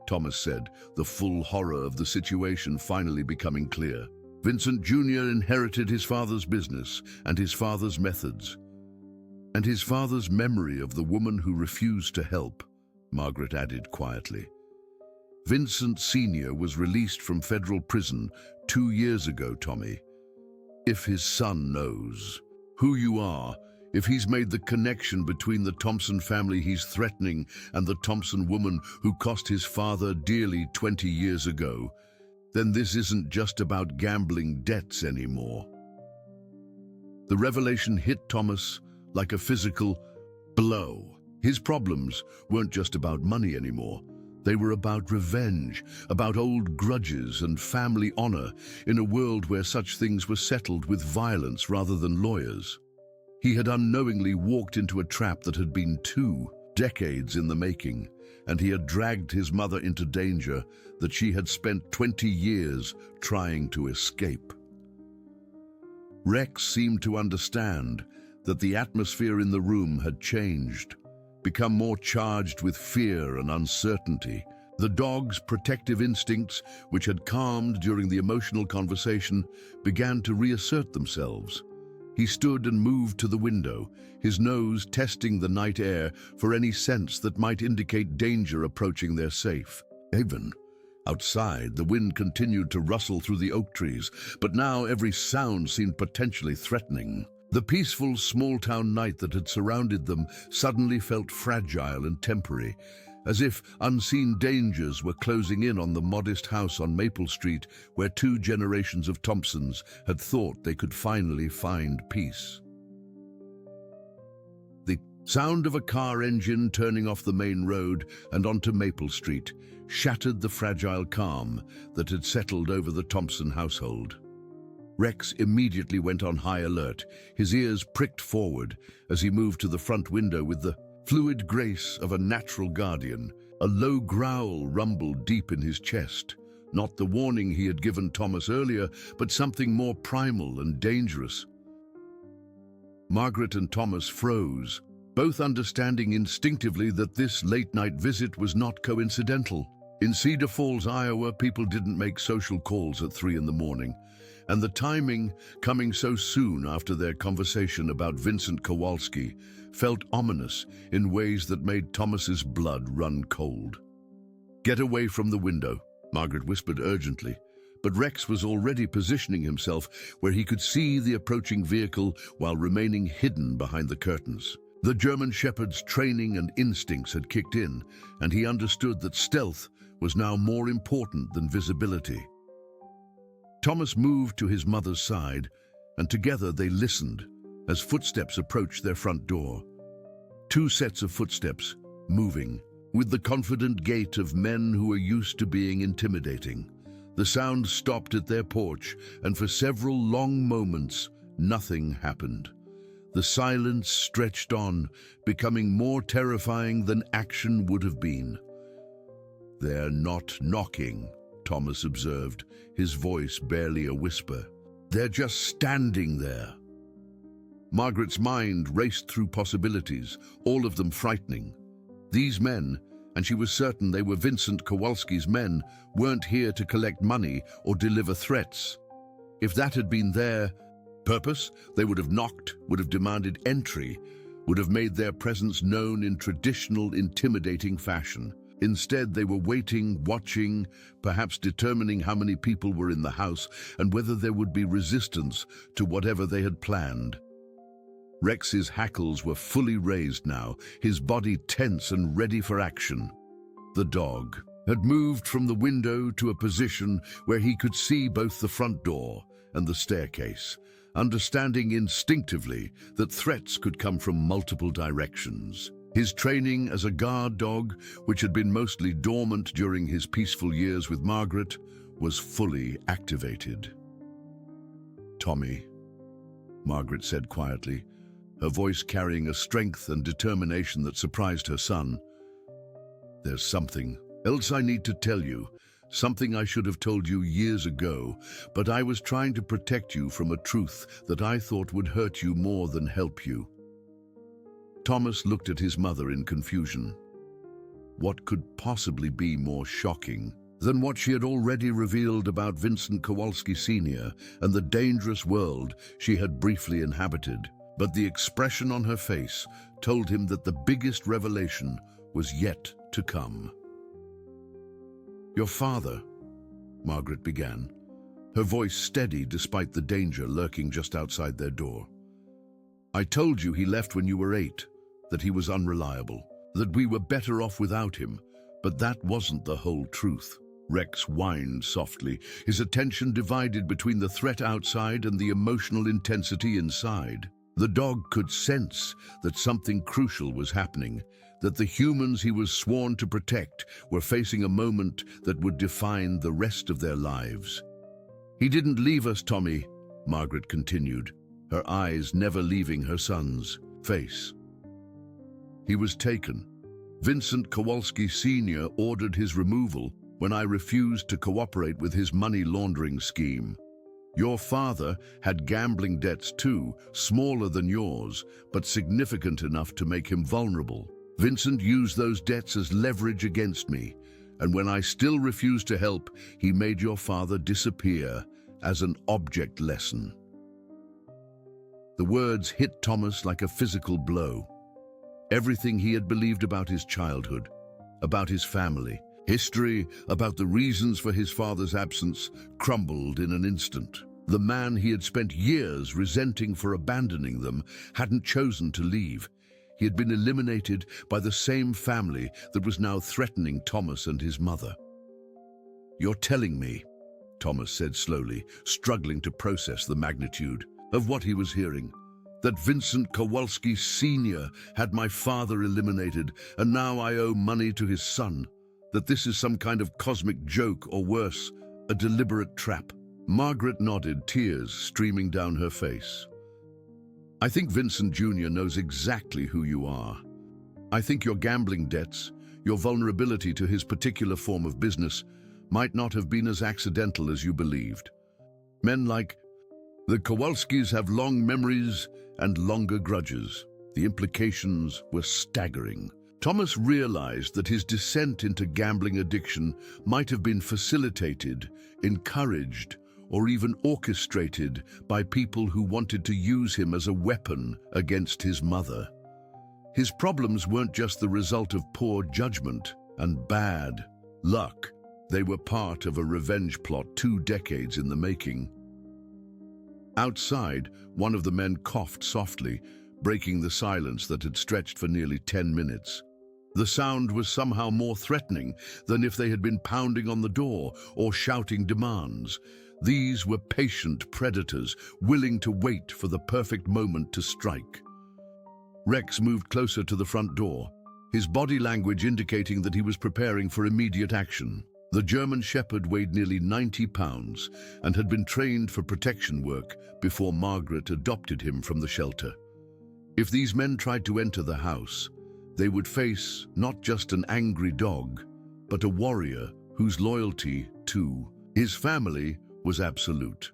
Thomas said, the full horror of the situation finally becoming clear. Vincent Jr. inherited his father's business and his father's methods, and his father's memory of the woman who refused to help, Margaret added quietly. "Vincent Sr. was released from federal prison 2 years ago, Tommy. If his son knows who you are, if he's made the connection between the Thompson family he's threatening and the Thompson woman who cost his father dearly 20 years ago, then this isn't just about gambling debts anymore." The revelation hit Thomas like a physical blow. His problems weren't just about money anymore. They were about revenge, about old grudges and family honor in a world where such things were settled with violence rather than lawyers. He had unknowingly walked into a trap that had been 2 decades in the making, and he had dragged his mother into danger that she had spent 20 years trying to escape. Rex seemed to understand that the atmosphere in the room had changed, become more charged with fear and uncertainty. The dog's protective instincts, which had calmed during the emotional conversation, began to reassert themselves. He stood and moved to the window, his nose testing the night air for any sense that might indicate danger approaching their safe haven. Outside, the wind continued to rustle through the oak trees, but now every sound seemed potentially threatening. The peaceful small-town night that had surrounded them suddenly felt fragile and temporary, as if unseen dangers were closing in on the modest house on Maple Street where 2 generations of Thompsons had thought they could finally find peace. The sound of a car engine turning off the main road and onto Maple Street shattered the fragile calm that had settled over the Thompson household. Rex immediately went on high alert, his ears pricked forward as he moved to the front window with the fluid grace of a natural guardian. A low growl rumbled deep in his chest, not the warning he had given Thomas earlier, but something more primal and dangerous. Margaret and Thomas froze, both understanding instinctively that this late-night visit was not coincidental. In Cedar Falls, Iowa, people didn't make social calls at 3 in the morning, and the timing, coming so soon after their conversation about Vincent Kowalski, felt ominous in ways that made Thomas's blood run cold. "Get away from the window," Margaret whispered urgently, but Rex was already positioning himself where he could see the approaching vehicle while remaining hidden behind the curtains. The German shepherd's training and instincts had kicked in, and he understood that stealth was now more important than visibility. Thomas moved to his mother's side, and together they listened as footsteps approached their front door. Two sets of footsteps, moving, with the confident gait of men who are used to being intimidating. The sound stopped at their porch, and for several long moments, nothing happened. The silence stretched on, becoming more terrifying than action would have been. "They're not knocking," Thomas observed, his voice barely a whisper. "They're just standing there." Margaret's mind raced through possibilities, all of them frightening. These men, and she was certain they were Vincent Kowalski's men, weren't here to collect money or deliver threats. If that had been their purpose, they would have knocked, would have demanded entry, would have made their presence known in traditional, intimidating fashion. Instead, they were waiting, watching, perhaps determining how many people were in the house and whether there would be resistance to whatever they had planned. Rex's hackles were fully raised now, his body tense and ready for action. The dog had moved from the window to a position where he could see both the front door and the staircase, understanding instinctively that threats could come from multiple directions. His training as a guard dog, which had been mostly dormant during his peaceful years with Margaret, was fully activated. "Tommy," Margaret said quietly, her voice carrying a strength and determination that surprised her son. "There's something else I need to tell you, something I should have told you years ago, but I was trying to protect you from a truth that I thought would hurt you more than help you." Thomas looked at his mother in confusion. What could possibly be more shocking than what she had already revealed about Vincent Kowalski Sr. and the dangerous world she had briefly inhabited? But the expression on her face told him that the biggest revelation was yet to come. "Your father," Margaret began, her voice steady despite the danger lurking just outside their door. "I told you he left when you were 8, that he was unreliable, that we were better off without him, but that wasn't the whole truth." Rex whined softly, his attention divided between the threat outside and the emotional intensity inside. The dog could sense that something crucial was happening, that the humans he was sworn to protect were facing a moment that would define the rest of their lives. "He didn't leave us, Tommy," Margaret continued, her eyes never leaving her son's face. "He was taken. Vincent Kowalski Sr. ordered his removal when I refused to cooperate with his money laundering scheme. Your father had gambling debts too, smaller than yours, but significant enough to make him vulnerable. Vincent used those debts as leverage against me, and when I still refused to help, he made your father disappear as an object lesson." The words hit Thomas like a physical blow. Everything he had believed about his childhood, about his family, history, about the reasons for his father's absence, crumbled in an instant. The man he had spent years resenting for abandoning them hadn't chosen to leave. He had been eliminated by the same family that was now threatening Thomas and his mother. "You're telling me," Thomas said slowly, struggling to process the magnitude of what he was hearing, "that Vincent Kowalski Sr. had my father eliminated, and now I owe money to his son? That this is some kind of cosmic joke, or worse, a deliberate trap?" Margaret nodded, tears streaming down her face. "I think Vincent Jr. knows exactly who you are. I think your gambling debts, your vulnerability to his particular form of business, might not have been as accidental as you believed. Men like the Kowalskis have long memories and longer grudges." The implications were staggering. Thomas realized that his descent into gambling addiction might have been facilitated, encouraged, or even orchestrated by people who wanted to use him as a weapon against his mother. His problems weren't just the result of poor judgment and bad luck. They were part of a revenge plot 2 decades in the making. Outside, one of the men coughed softly, breaking the silence that had stretched for nearly 10 minutes. The sound was somehow more threatening than if they had been pounding on the door or shouting demands. These were patient predators, willing to wait for the perfect moment to strike. Rex moved closer to the front door, his body language indicating that he was preparing for immediate action. The German Shepherd weighed nearly 90 pounds and had been trained for protection work before Margaret adopted him from the shelter. If these men tried to enter the house, they would face not just an angry dog, but a warrior whose loyalty to his family was absolute.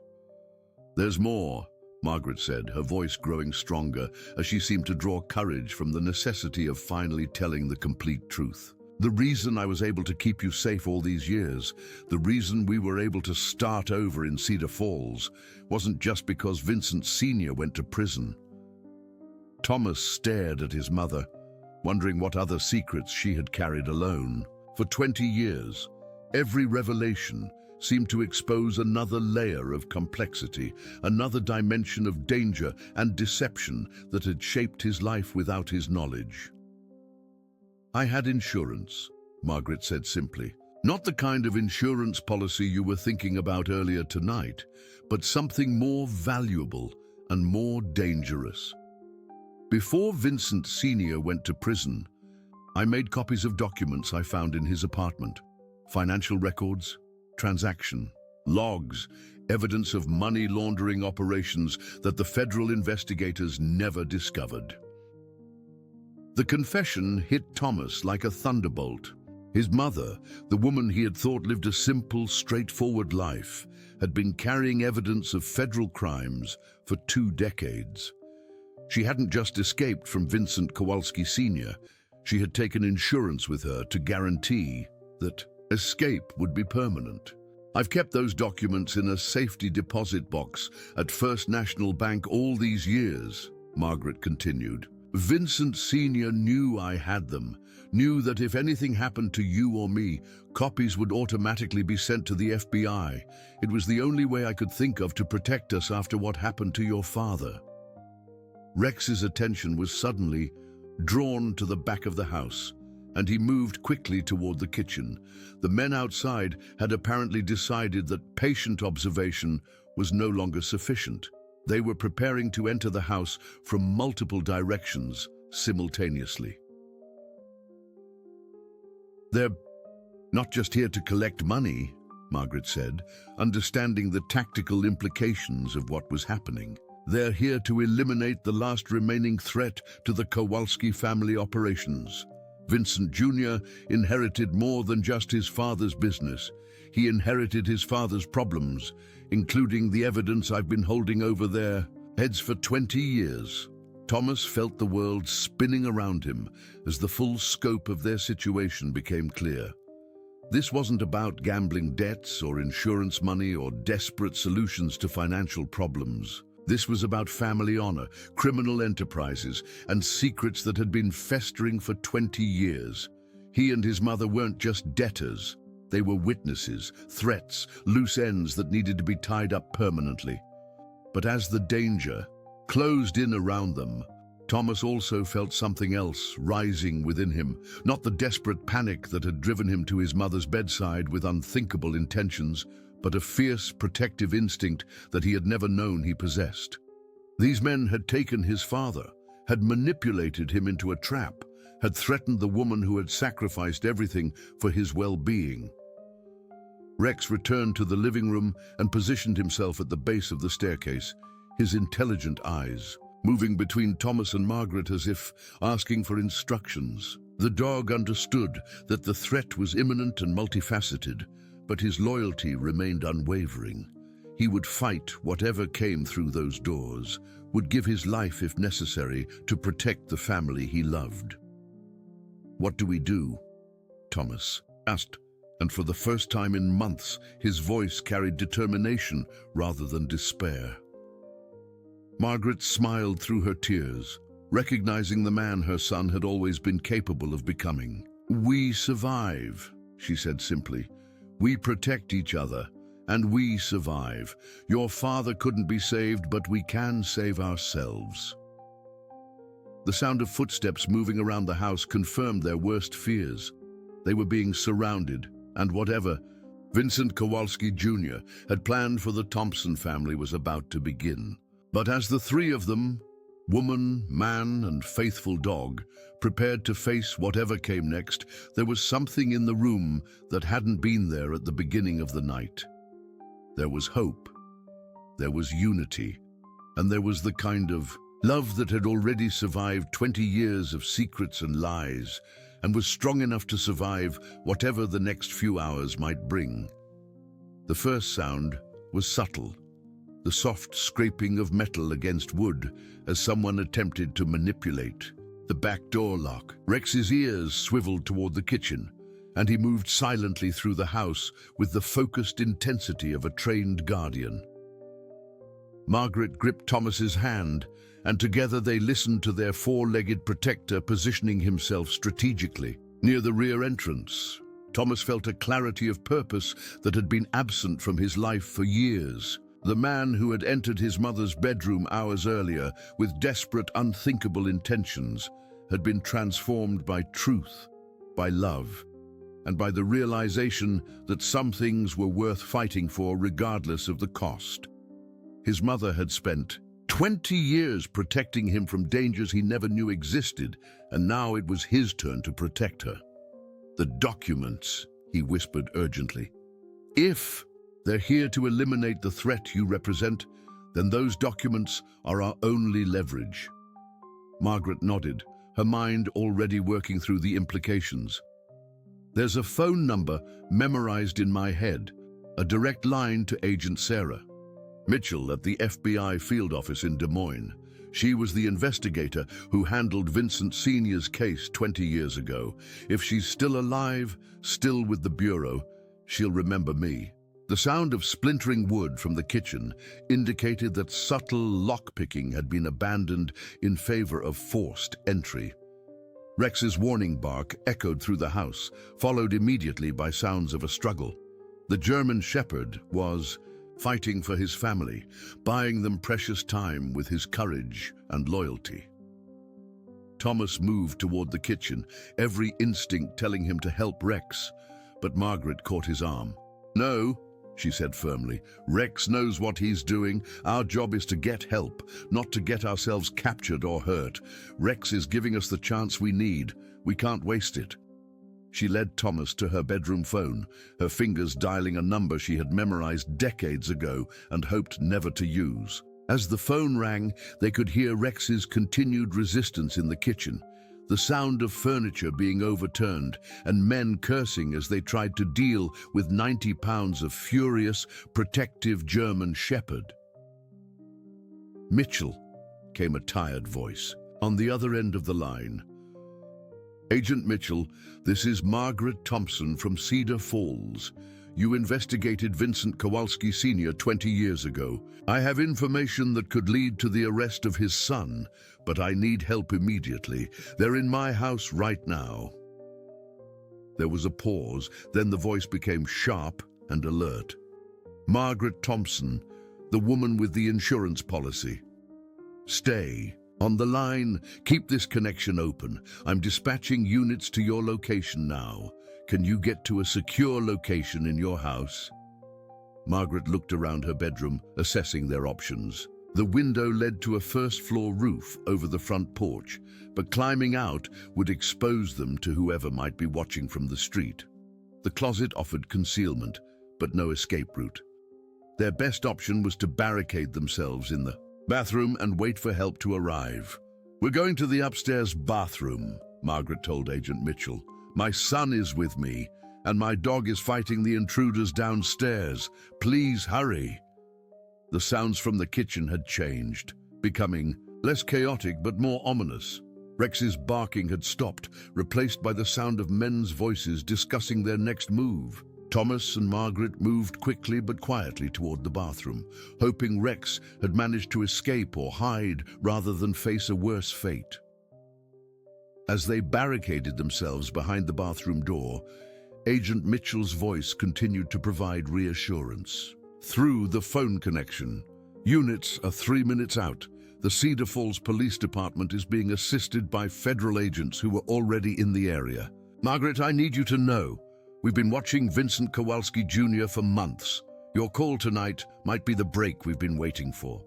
"There's more," Margaret said, her voice growing stronger as she seemed to draw courage from the necessity of finally telling the complete truth. "The reason I was able to keep you safe all these years, the reason we were able to start over in Cedar Falls, wasn't just because Vincent Sr. went to prison." Thomas stared at his mother, wondering what other secrets she had carried alone. For 20 years, every revelation seemed to expose another layer of complexity, another dimension of danger and deception that had shaped his life without his knowledge. "I had insurance," Margaret said simply. "Not the kind of insurance policy you were thinking about earlier tonight, but something more valuable and more dangerous. Before Vincent Sr. went to prison, I made copies of documents I found in his apartment. Financial records, transaction, logs, evidence of money laundering operations that the federal investigators never discovered." The confession hit Thomas like a thunderbolt. His mother, the woman he had thought lived a simple, straightforward life, had been carrying evidence of federal crimes for 2 decades. She hadn't just escaped from Vincent Kowalski Sr., she had taken insurance with her to guarantee that escape would be permanent. "I've kept those documents in a safety deposit box at First National Bank all these years," Margaret continued. "Vincent Sr. knew I had them, knew that if anything happened to you or me, copies would automatically be sent to the FBI. It was the only way I could think of to protect us after what happened to your father." Rex's attention was suddenly drawn to the back of the house, and he moved quickly toward the kitchen. The men outside had apparently decided that patient observation was no longer sufficient. They were preparing to enter the house from multiple directions simultaneously. "They're not just here to collect money," Margaret said, understanding the tactical implications of what was happening. "They're here to eliminate the last remaining threat to the Kowalski family operations. Vincent Jr. inherited more than just his father's business. He inherited his father's problems, including the evidence I've been holding over their heads for 20 years. Thomas felt the world spinning around him as the full scope of their situation became clear. This wasn't about gambling debts or insurance money or desperate solutions to financial problems. This was about family honor, criminal enterprises, and secrets that had been festering for 20 years. He and his mother weren't just debtors. They were witnesses, threats, loose ends that needed to be tied up permanently. But as the danger closed in around them, Thomas also felt something else rising within him, not the desperate panic that had driven him to his mother's bedside with unthinkable intentions, but a fierce, protective instinct that he had never known he possessed. These men had taken his father, had manipulated him into a trap, had threatened the woman who had sacrificed everything for his well-being. Rex returned to the living room and positioned himself at the base of the staircase, his intelligent eyes moving between Thomas and Margaret as if asking for instructions. The dog understood that the threat was imminent and multifaceted, but his loyalty remained unwavering. He would fight whatever came through those doors, would give his life if necessary to protect the family he loved. "What do we do?" Thomas asked, and for the first time in months, his voice carried determination rather than despair. Margaret smiled through her tears, recognizing the man her son had always been capable of becoming. "We survive," she said simply. "We protect each other, and we survive. Your father couldn't be saved, but we can save ourselves." The sound of footsteps moving around the house confirmed their worst fears. They were being surrounded, and whatever Vincent Kowalski Jr. had planned for the Thompson family was about to begin. But as the three of them, woman, man, and faithful dog, prepared to face whatever came next, there was something in the room that hadn't been there at the beginning of the night. There was hope, there was unity, and there was the kind of love that had already survived 20 years of secrets and lies, and was strong enough to survive whatever the next few hours might bring. The first sound was subtle, the soft scraping of metal against wood as someone attempted to manipulate the back door lock. Rex's ears swiveled toward the kitchen, and he moved silently through the house with the focused intensity of a trained guardian. Margaret gripped Thomas's hand, and together they listened to their four-legged protector positioning himself strategically. Near the rear entrance, Thomas felt a clarity of purpose that had been absent from his life for years. The man who had entered his mother's bedroom hours earlier with desperate, unthinkable intentions had been transformed by truth, by love, and by the realization that some things were worth fighting for regardless of the cost. His mother had spent 20 years protecting him from dangers he never knew existed, and now it was his turn to protect her. "The documents," he whispered urgently. "If they're here to eliminate the threat you represent, then those documents are our only leverage." Margaret nodded, her mind already working through the implications. "There's a phone number memorized in my head, a direct line to Agent Sarah Mitchell at the FBI field office in Des Moines. She was the investigator who handled Vincent Sr.'s case 20 years ago. If she's still alive, still with the Bureau, she'll remember me." The sound of splintering wood from the kitchen indicated that subtle lockpicking had been abandoned in favor of forced entry. Rex's warning bark echoed through the house, followed immediately by sounds of a struggle. The German Shepherd was fighting for his family, buying them precious time with his courage and loyalty. Thomas moved toward the kitchen, every instinct telling him to help Rex, but Margaret caught his arm. "No," she said firmly. "Rex knows what he's doing. Our job is to get help, not to get ourselves captured or hurt. Rex is giving us the chance we need. We can't waste it." She led Thomas to her bedroom phone, her fingers dialing a number she had memorized decades ago and hoped never to use. As the phone rang, they could hear Rex's continued resistance in the kitchen, the sound of furniture being overturned, and men cursing as they tried to deal with 90 pounds of furious, protective German Shepherd. "Mitchell," came a tired voice. On the other end of the line, "Agent Mitchell, this is Margaret Thompson from Cedar Falls. You investigated Vincent Kowalski Sr. 20 years ago. I have information that could lead to the arrest of his son, but I need help immediately. They're in my house right now." There was a pause, then the voice became sharp and alert. "Margaret Thompson, the woman with the insurance policy. Stay on the line. Keep this connection open. I'm dispatching units to your location now. Can you get to a secure location in your house?" Margaret looked around her bedroom, assessing their options. The window led to a first-floor roof over the front porch, but climbing out would expose them to whoever might be watching from the street. The closet offered concealment, but no escape route. Their best option was to barricade themselves in the bathroom and wait for help to arrive. "We're going to the upstairs bathroom," Margaret told Agent Mitchell. "My son is with me, and my dog is fighting the intruders downstairs. Please hurry." The sounds from the kitchen had changed, becoming less chaotic but more ominous. Rex's barking had stopped, replaced by the sound of men's voices discussing their next move. Thomas and Margaret moved quickly but quietly toward the bathroom, hoping Rex had managed to escape or hide rather than face a worse fate. As they barricaded themselves behind the bathroom door, Agent Mitchell's voice continued to provide reassurance. Through the phone connection, "Units are 3 minutes out. The Cedar Falls Police Department is being assisted by federal agents who were already in the area. Margaret, I need you to know, we've been watching Vincent Kowalski Jr. for months. Your call tonight might be the break we've been waiting for.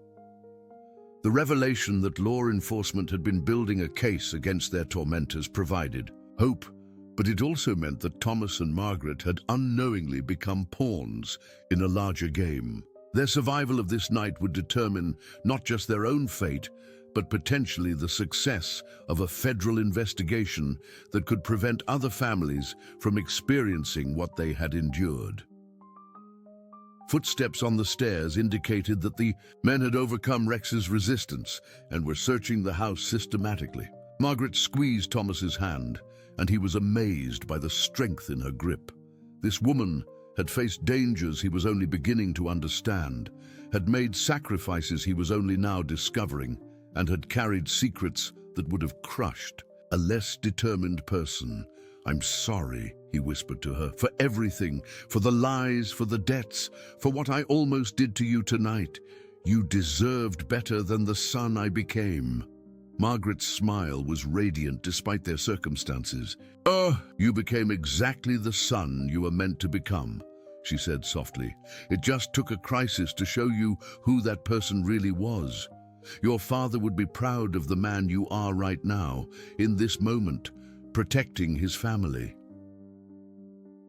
The revelation that law enforcement had been building a case against their tormentors provided hope, but it also meant that Thomas and Margaret had unknowingly become pawns in a larger game. Their survival of this night would determine not just their own fate, but potentially the success of a federal investigation that could prevent other families from experiencing what they had endured. Footsteps on the stairs indicated that the men had overcome Rex's resistance and were searching the house systematically. Margaret squeezed Thomas's hand, and he was amazed by the strength in her grip. This woman had faced dangers he was only beginning to understand, had made sacrifices he was only now discovering, and had carried secrets that would have crushed a less determined person. "I'm sorry," he whispered to her, "for everything, for the lies, for the debts, for what I almost did to you tonight. You deserved better than the son I became." Margaret's smile was radiant despite their circumstances. "Oh, you became exactly the son you were meant to become," she said softly. "It just took a crisis to show you who that person really was. Your father would be proud of the man you are right now, in this moment, protecting his family."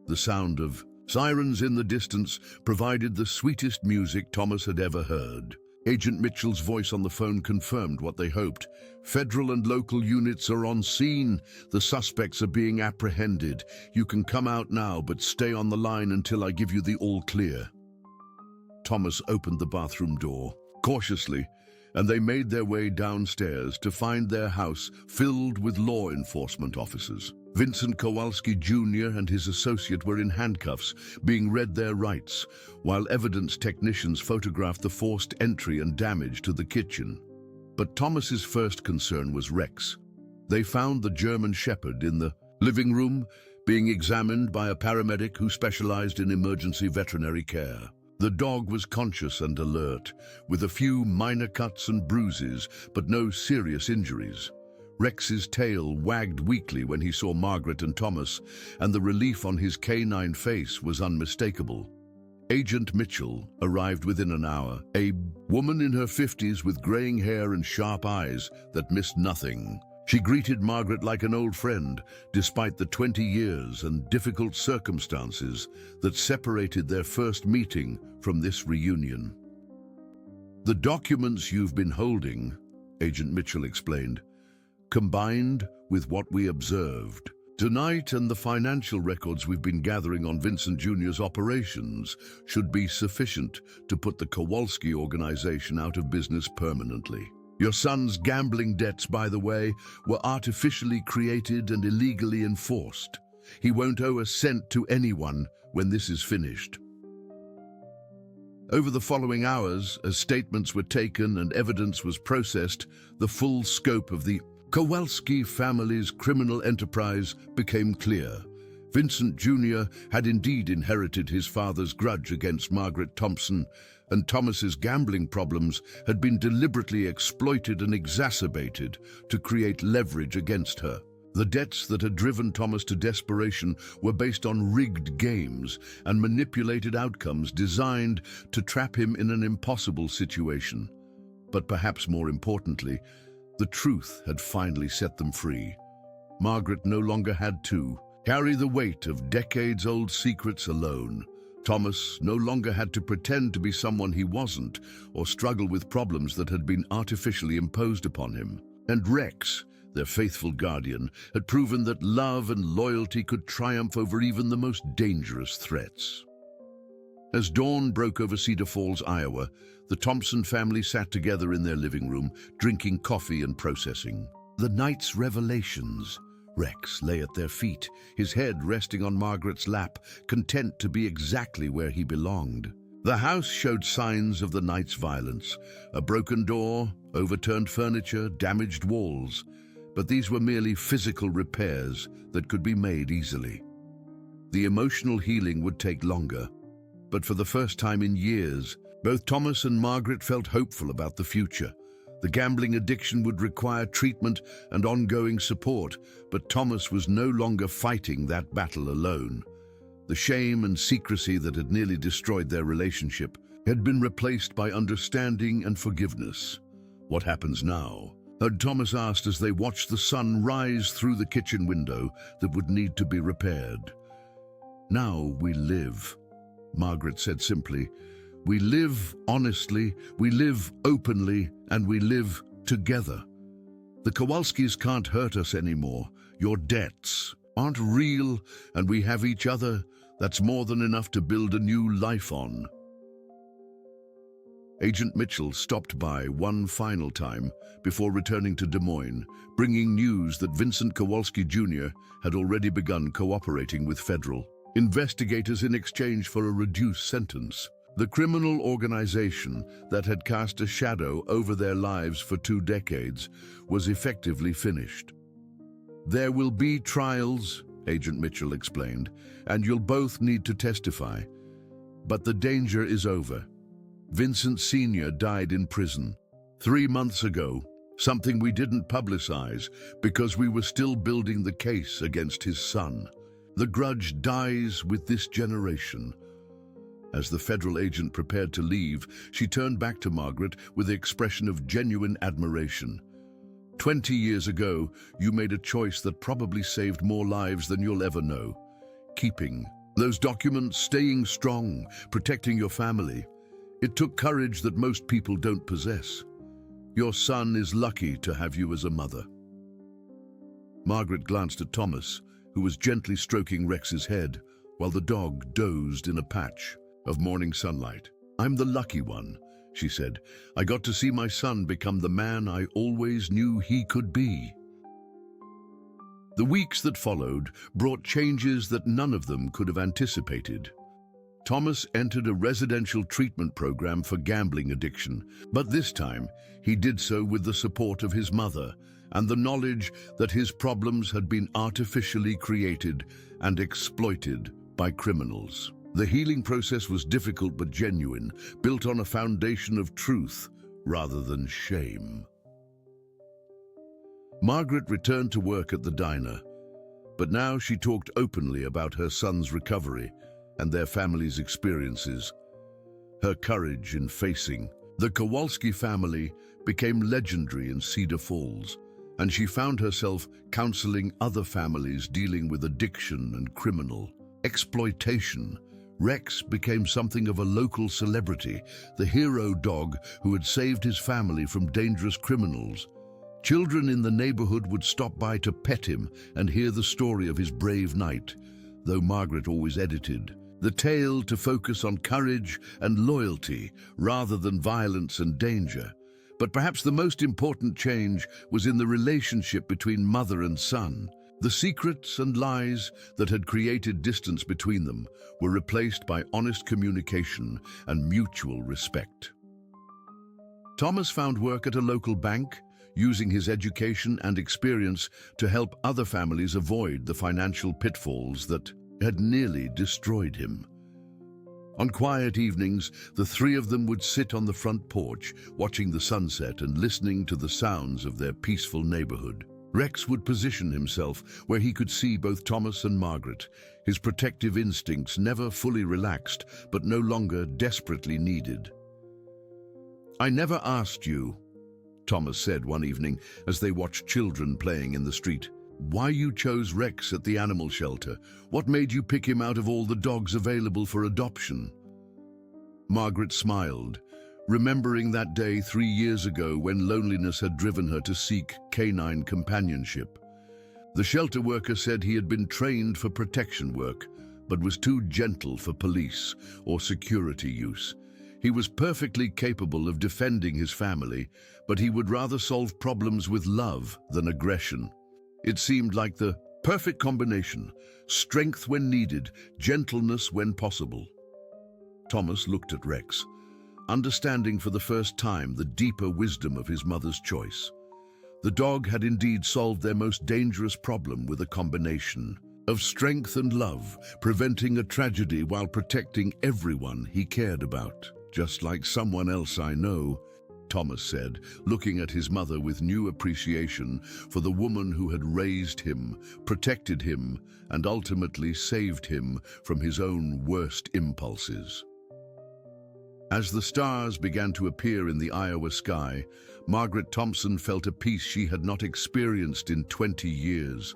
The sound of sirens in the distance provided the sweetest music Thomas had ever heard. Agent Mitchell's voice on the phone confirmed what they hoped. "Federal and local units are on scene. The suspects are being apprehended. You can come out now, but stay on the line until I give you the all clear." Thomas opened the bathroom door cautiously, and they made their way downstairs to find their house filled with law enforcement officers. Vincent Kowalski Jr. and his associate were in handcuffs, being read their rights, while evidence technicians photographed the forced entry and damage to the kitchen. But Thomas's first concern was Rex. They found the German Shepherd in the living room, being examined by a paramedic who specialized in emergency veterinary care. The dog was conscious and alert, with a few minor cuts and bruises, but no serious injuries. Rex's tail wagged weakly when he saw Margaret and Thomas, and the relief on his canine face was unmistakable. Agent Mitchell arrived within an hour, a woman in her 50s with graying hair and sharp eyes that missed nothing. She greeted Margaret like an old friend, despite the 20 years and difficult circumstances that separated their first meeting from this reunion. "The documents you've been holding," Agent Mitchell explained, "combined with what we observed tonight and the financial records we've been gathering on Vincent Jr.'s operations, should be sufficient to put the Kowalski organization out of business permanently. Your son's gambling debts, by the way, were artificially created and illegally enforced. He won't owe a cent to anyone when this is finished." Over the following hours, as statements were taken and evidence was processed, the full scope of the Kowalski family's criminal enterprise became clear. Vincent Jr. had indeed inherited his father's grudge against Margaret Thompson, and Thomas's gambling problems had been deliberately exploited and exacerbated to create leverage against her. The debts that had driven Thomas to desperation were based on rigged games and manipulated outcomes designed to trap him in an impossible situation. But perhaps more importantly, the truth had finally set them free. Margaret no longer had to carry the weight of decades-old secrets alone. Thomas no longer had to pretend to be someone he wasn't or struggle with problems that had been artificially imposed upon him. And Rex, their faithful guardian, had proven that love and loyalty could triumph over even the most dangerous threats. As dawn broke over Cedar Falls, Iowa, the Thompson family sat together in their living room, drinking coffee and processing. The night's revelations. Rex lay at their feet, his head resting on Margaret's lap, content to be exactly where he belonged. The house showed signs of the night's violence: a broken door, overturned furniture, damaged walls. But these were merely physical repairs that could be made easily. The emotional healing would take longer, but for the first time in years, both Thomas and Margaret felt hopeful about the future. The gambling addiction would require treatment and ongoing support, but Thomas was no longer fighting that battle alone. The shame and secrecy that had nearly destroyed their relationship had been replaced by understanding and forgiveness. "What happens now?" had Thomas asked as they watched the sun rise through the kitchen window that would need to be repaired. "Now we live," Margaret said simply. "We live honestly, we live openly, and we live together. The Kowalskis can't hurt us anymore. Your debts aren't real, and we have each other. That's more than enough to build a new life on." Agent Mitchell stopped by one final time before returning to Des Moines, bringing news that Vincent Kowalski Jr. had already begun cooperating with federal investigators in exchange for a reduced sentence. The criminal organization that had cast a shadow over their lives for 2 decades was effectively finished. "There will be trials," Agent Mitchell explained, "and you'll both need to testify. But the danger is over. Vincent Sr. died in prison 3 months ago, something we didn't publicize because we were still building the case against his son. The grudge dies with this generation." As the federal agent prepared to leave, she turned back to Margaret with the expression of genuine admiration. 20 years ago, you made a choice that probably saved more lives than you'll ever know. Keeping those documents, staying strong, protecting your family. It took courage that most people don't possess. Your son is lucky to have you as a mother. Margaret glanced at Thomas, who was gently stroking Rex's head, while the dog dozed in a patch of morning sunlight. "I'm the lucky one," she said. "I got to see my son become the man I always knew he could be." The weeks that followed brought changes that none of them could have anticipated. Thomas entered a residential treatment program for gambling addiction, but this time he did so with the support of his mother and the knowledge that his problems had been artificially created and exploited by criminals. The healing process was difficult but genuine, built on a foundation of truth rather than shame. Margaret returned to work at the diner, but now she talked openly about her son's recovery and their family's experiences. Her courage in facing the Kowalski family became legendary in Cedar Falls, and she found herself counseling other families dealing with addiction and criminal exploitation. Rex became something of a local celebrity, the hero dog who had saved his family from dangerous criminals. Children in the neighborhood would stop by to pet him and hear the story of his brave night, though Margaret always edited the tale to focus on courage and loyalty rather than violence and danger. But perhaps the most important change was in the relationship between mother and son. The secrets and lies that had created distance between them were replaced by honest communication and mutual respect. Thomas found work at a local bank, using his education and experience to help other families avoid the financial pitfalls that had nearly destroyed him. On quiet evenings, the three of them would sit on the front porch, watching the sunset and listening to the sounds of their peaceful neighborhood. Rex would position himself where he could see both Thomas and Margaret, his protective instincts never fully relaxed, but no longer desperately needed. "I never asked you," Thomas said one evening as they watched children playing in the street, "why you chose Rex at the animal shelter. What made you pick him out of all the dogs available for adoption?" Margaret smiled, remembering that day 3 years ago when loneliness had driven her to seek canine companionship. The shelter worker said he had been trained for protection work, but was too gentle for police or security use. He was perfectly capable of defending his family, but he would rather solve problems with love than aggression. It seemed like the perfect combination: strength when needed, gentleness when possible. Thomas looked at Rex, understanding for the first time the deeper wisdom of his mother's choice. The dog had indeed solved their most dangerous problem with a combination of strength and love, preventing a tragedy while protecting everyone he cared about. "Just like someone else I know," Thomas said, looking at his mother with new appreciation for the woman who had raised him, protected him, and ultimately saved him from his own worst impulses. As the stars began to appear in the Iowa sky, Margaret Thompson felt a peace she had not experienced in 20 years.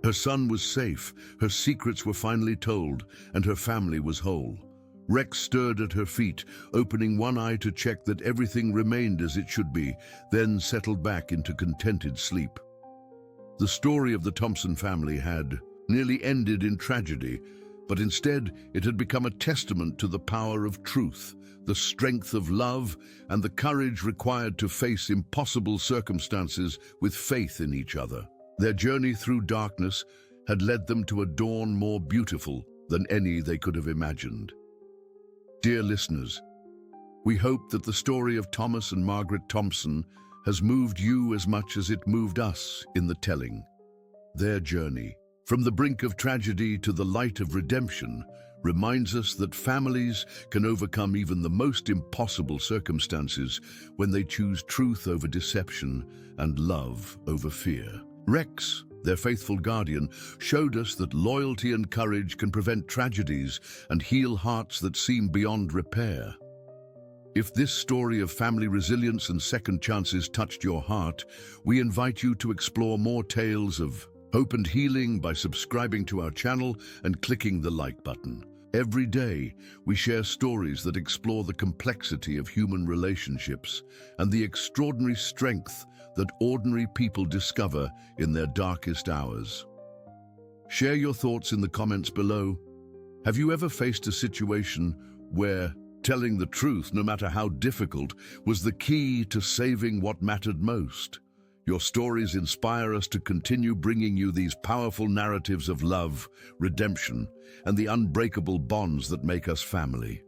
Her son was safe, her secrets were finally told, and her family was whole. Rex stirred at her feet, opening one eye to check that everything remained as it should be, then settled back into contented sleep. The story of the Thompson family had nearly ended in tragedy, but instead it had become a testament to the power of truth, the strength of love, and the courage required to face impossible circumstances with faith in each other. Their journey through darkness had led them to a dawn more beautiful than any they could have imagined. Dear listeners, we hope that the story of Thomas and Margaret Thompson has moved you as much as it moved us in the telling. Their journey, from the brink of tragedy to the light of redemption, reminds us that families can overcome even the most impossible circumstances when they choose truth over deception and love over fear. Rex, their faithful guardian, showed us that loyalty and courage can prevent tragedies and heal hearts that seem beyond repair. If this story of family resilience and second chances touched your heart, we invite you to explore more tales of hope and healing by subscribing to our channel and clicking the like button. Every day, we share stories that explore the complexity of human relationships and the extraordinary strength that ordinary people discover in their darkest hours. Share your thoughts in the comments below. Have you ever faced a situation where telling the truth, no matter how difficult, was the key to saving what mattered most? Your stories inspire us to continue bringing you these powerful narratives of love, redemption, and the unbreakable bonds that make us family.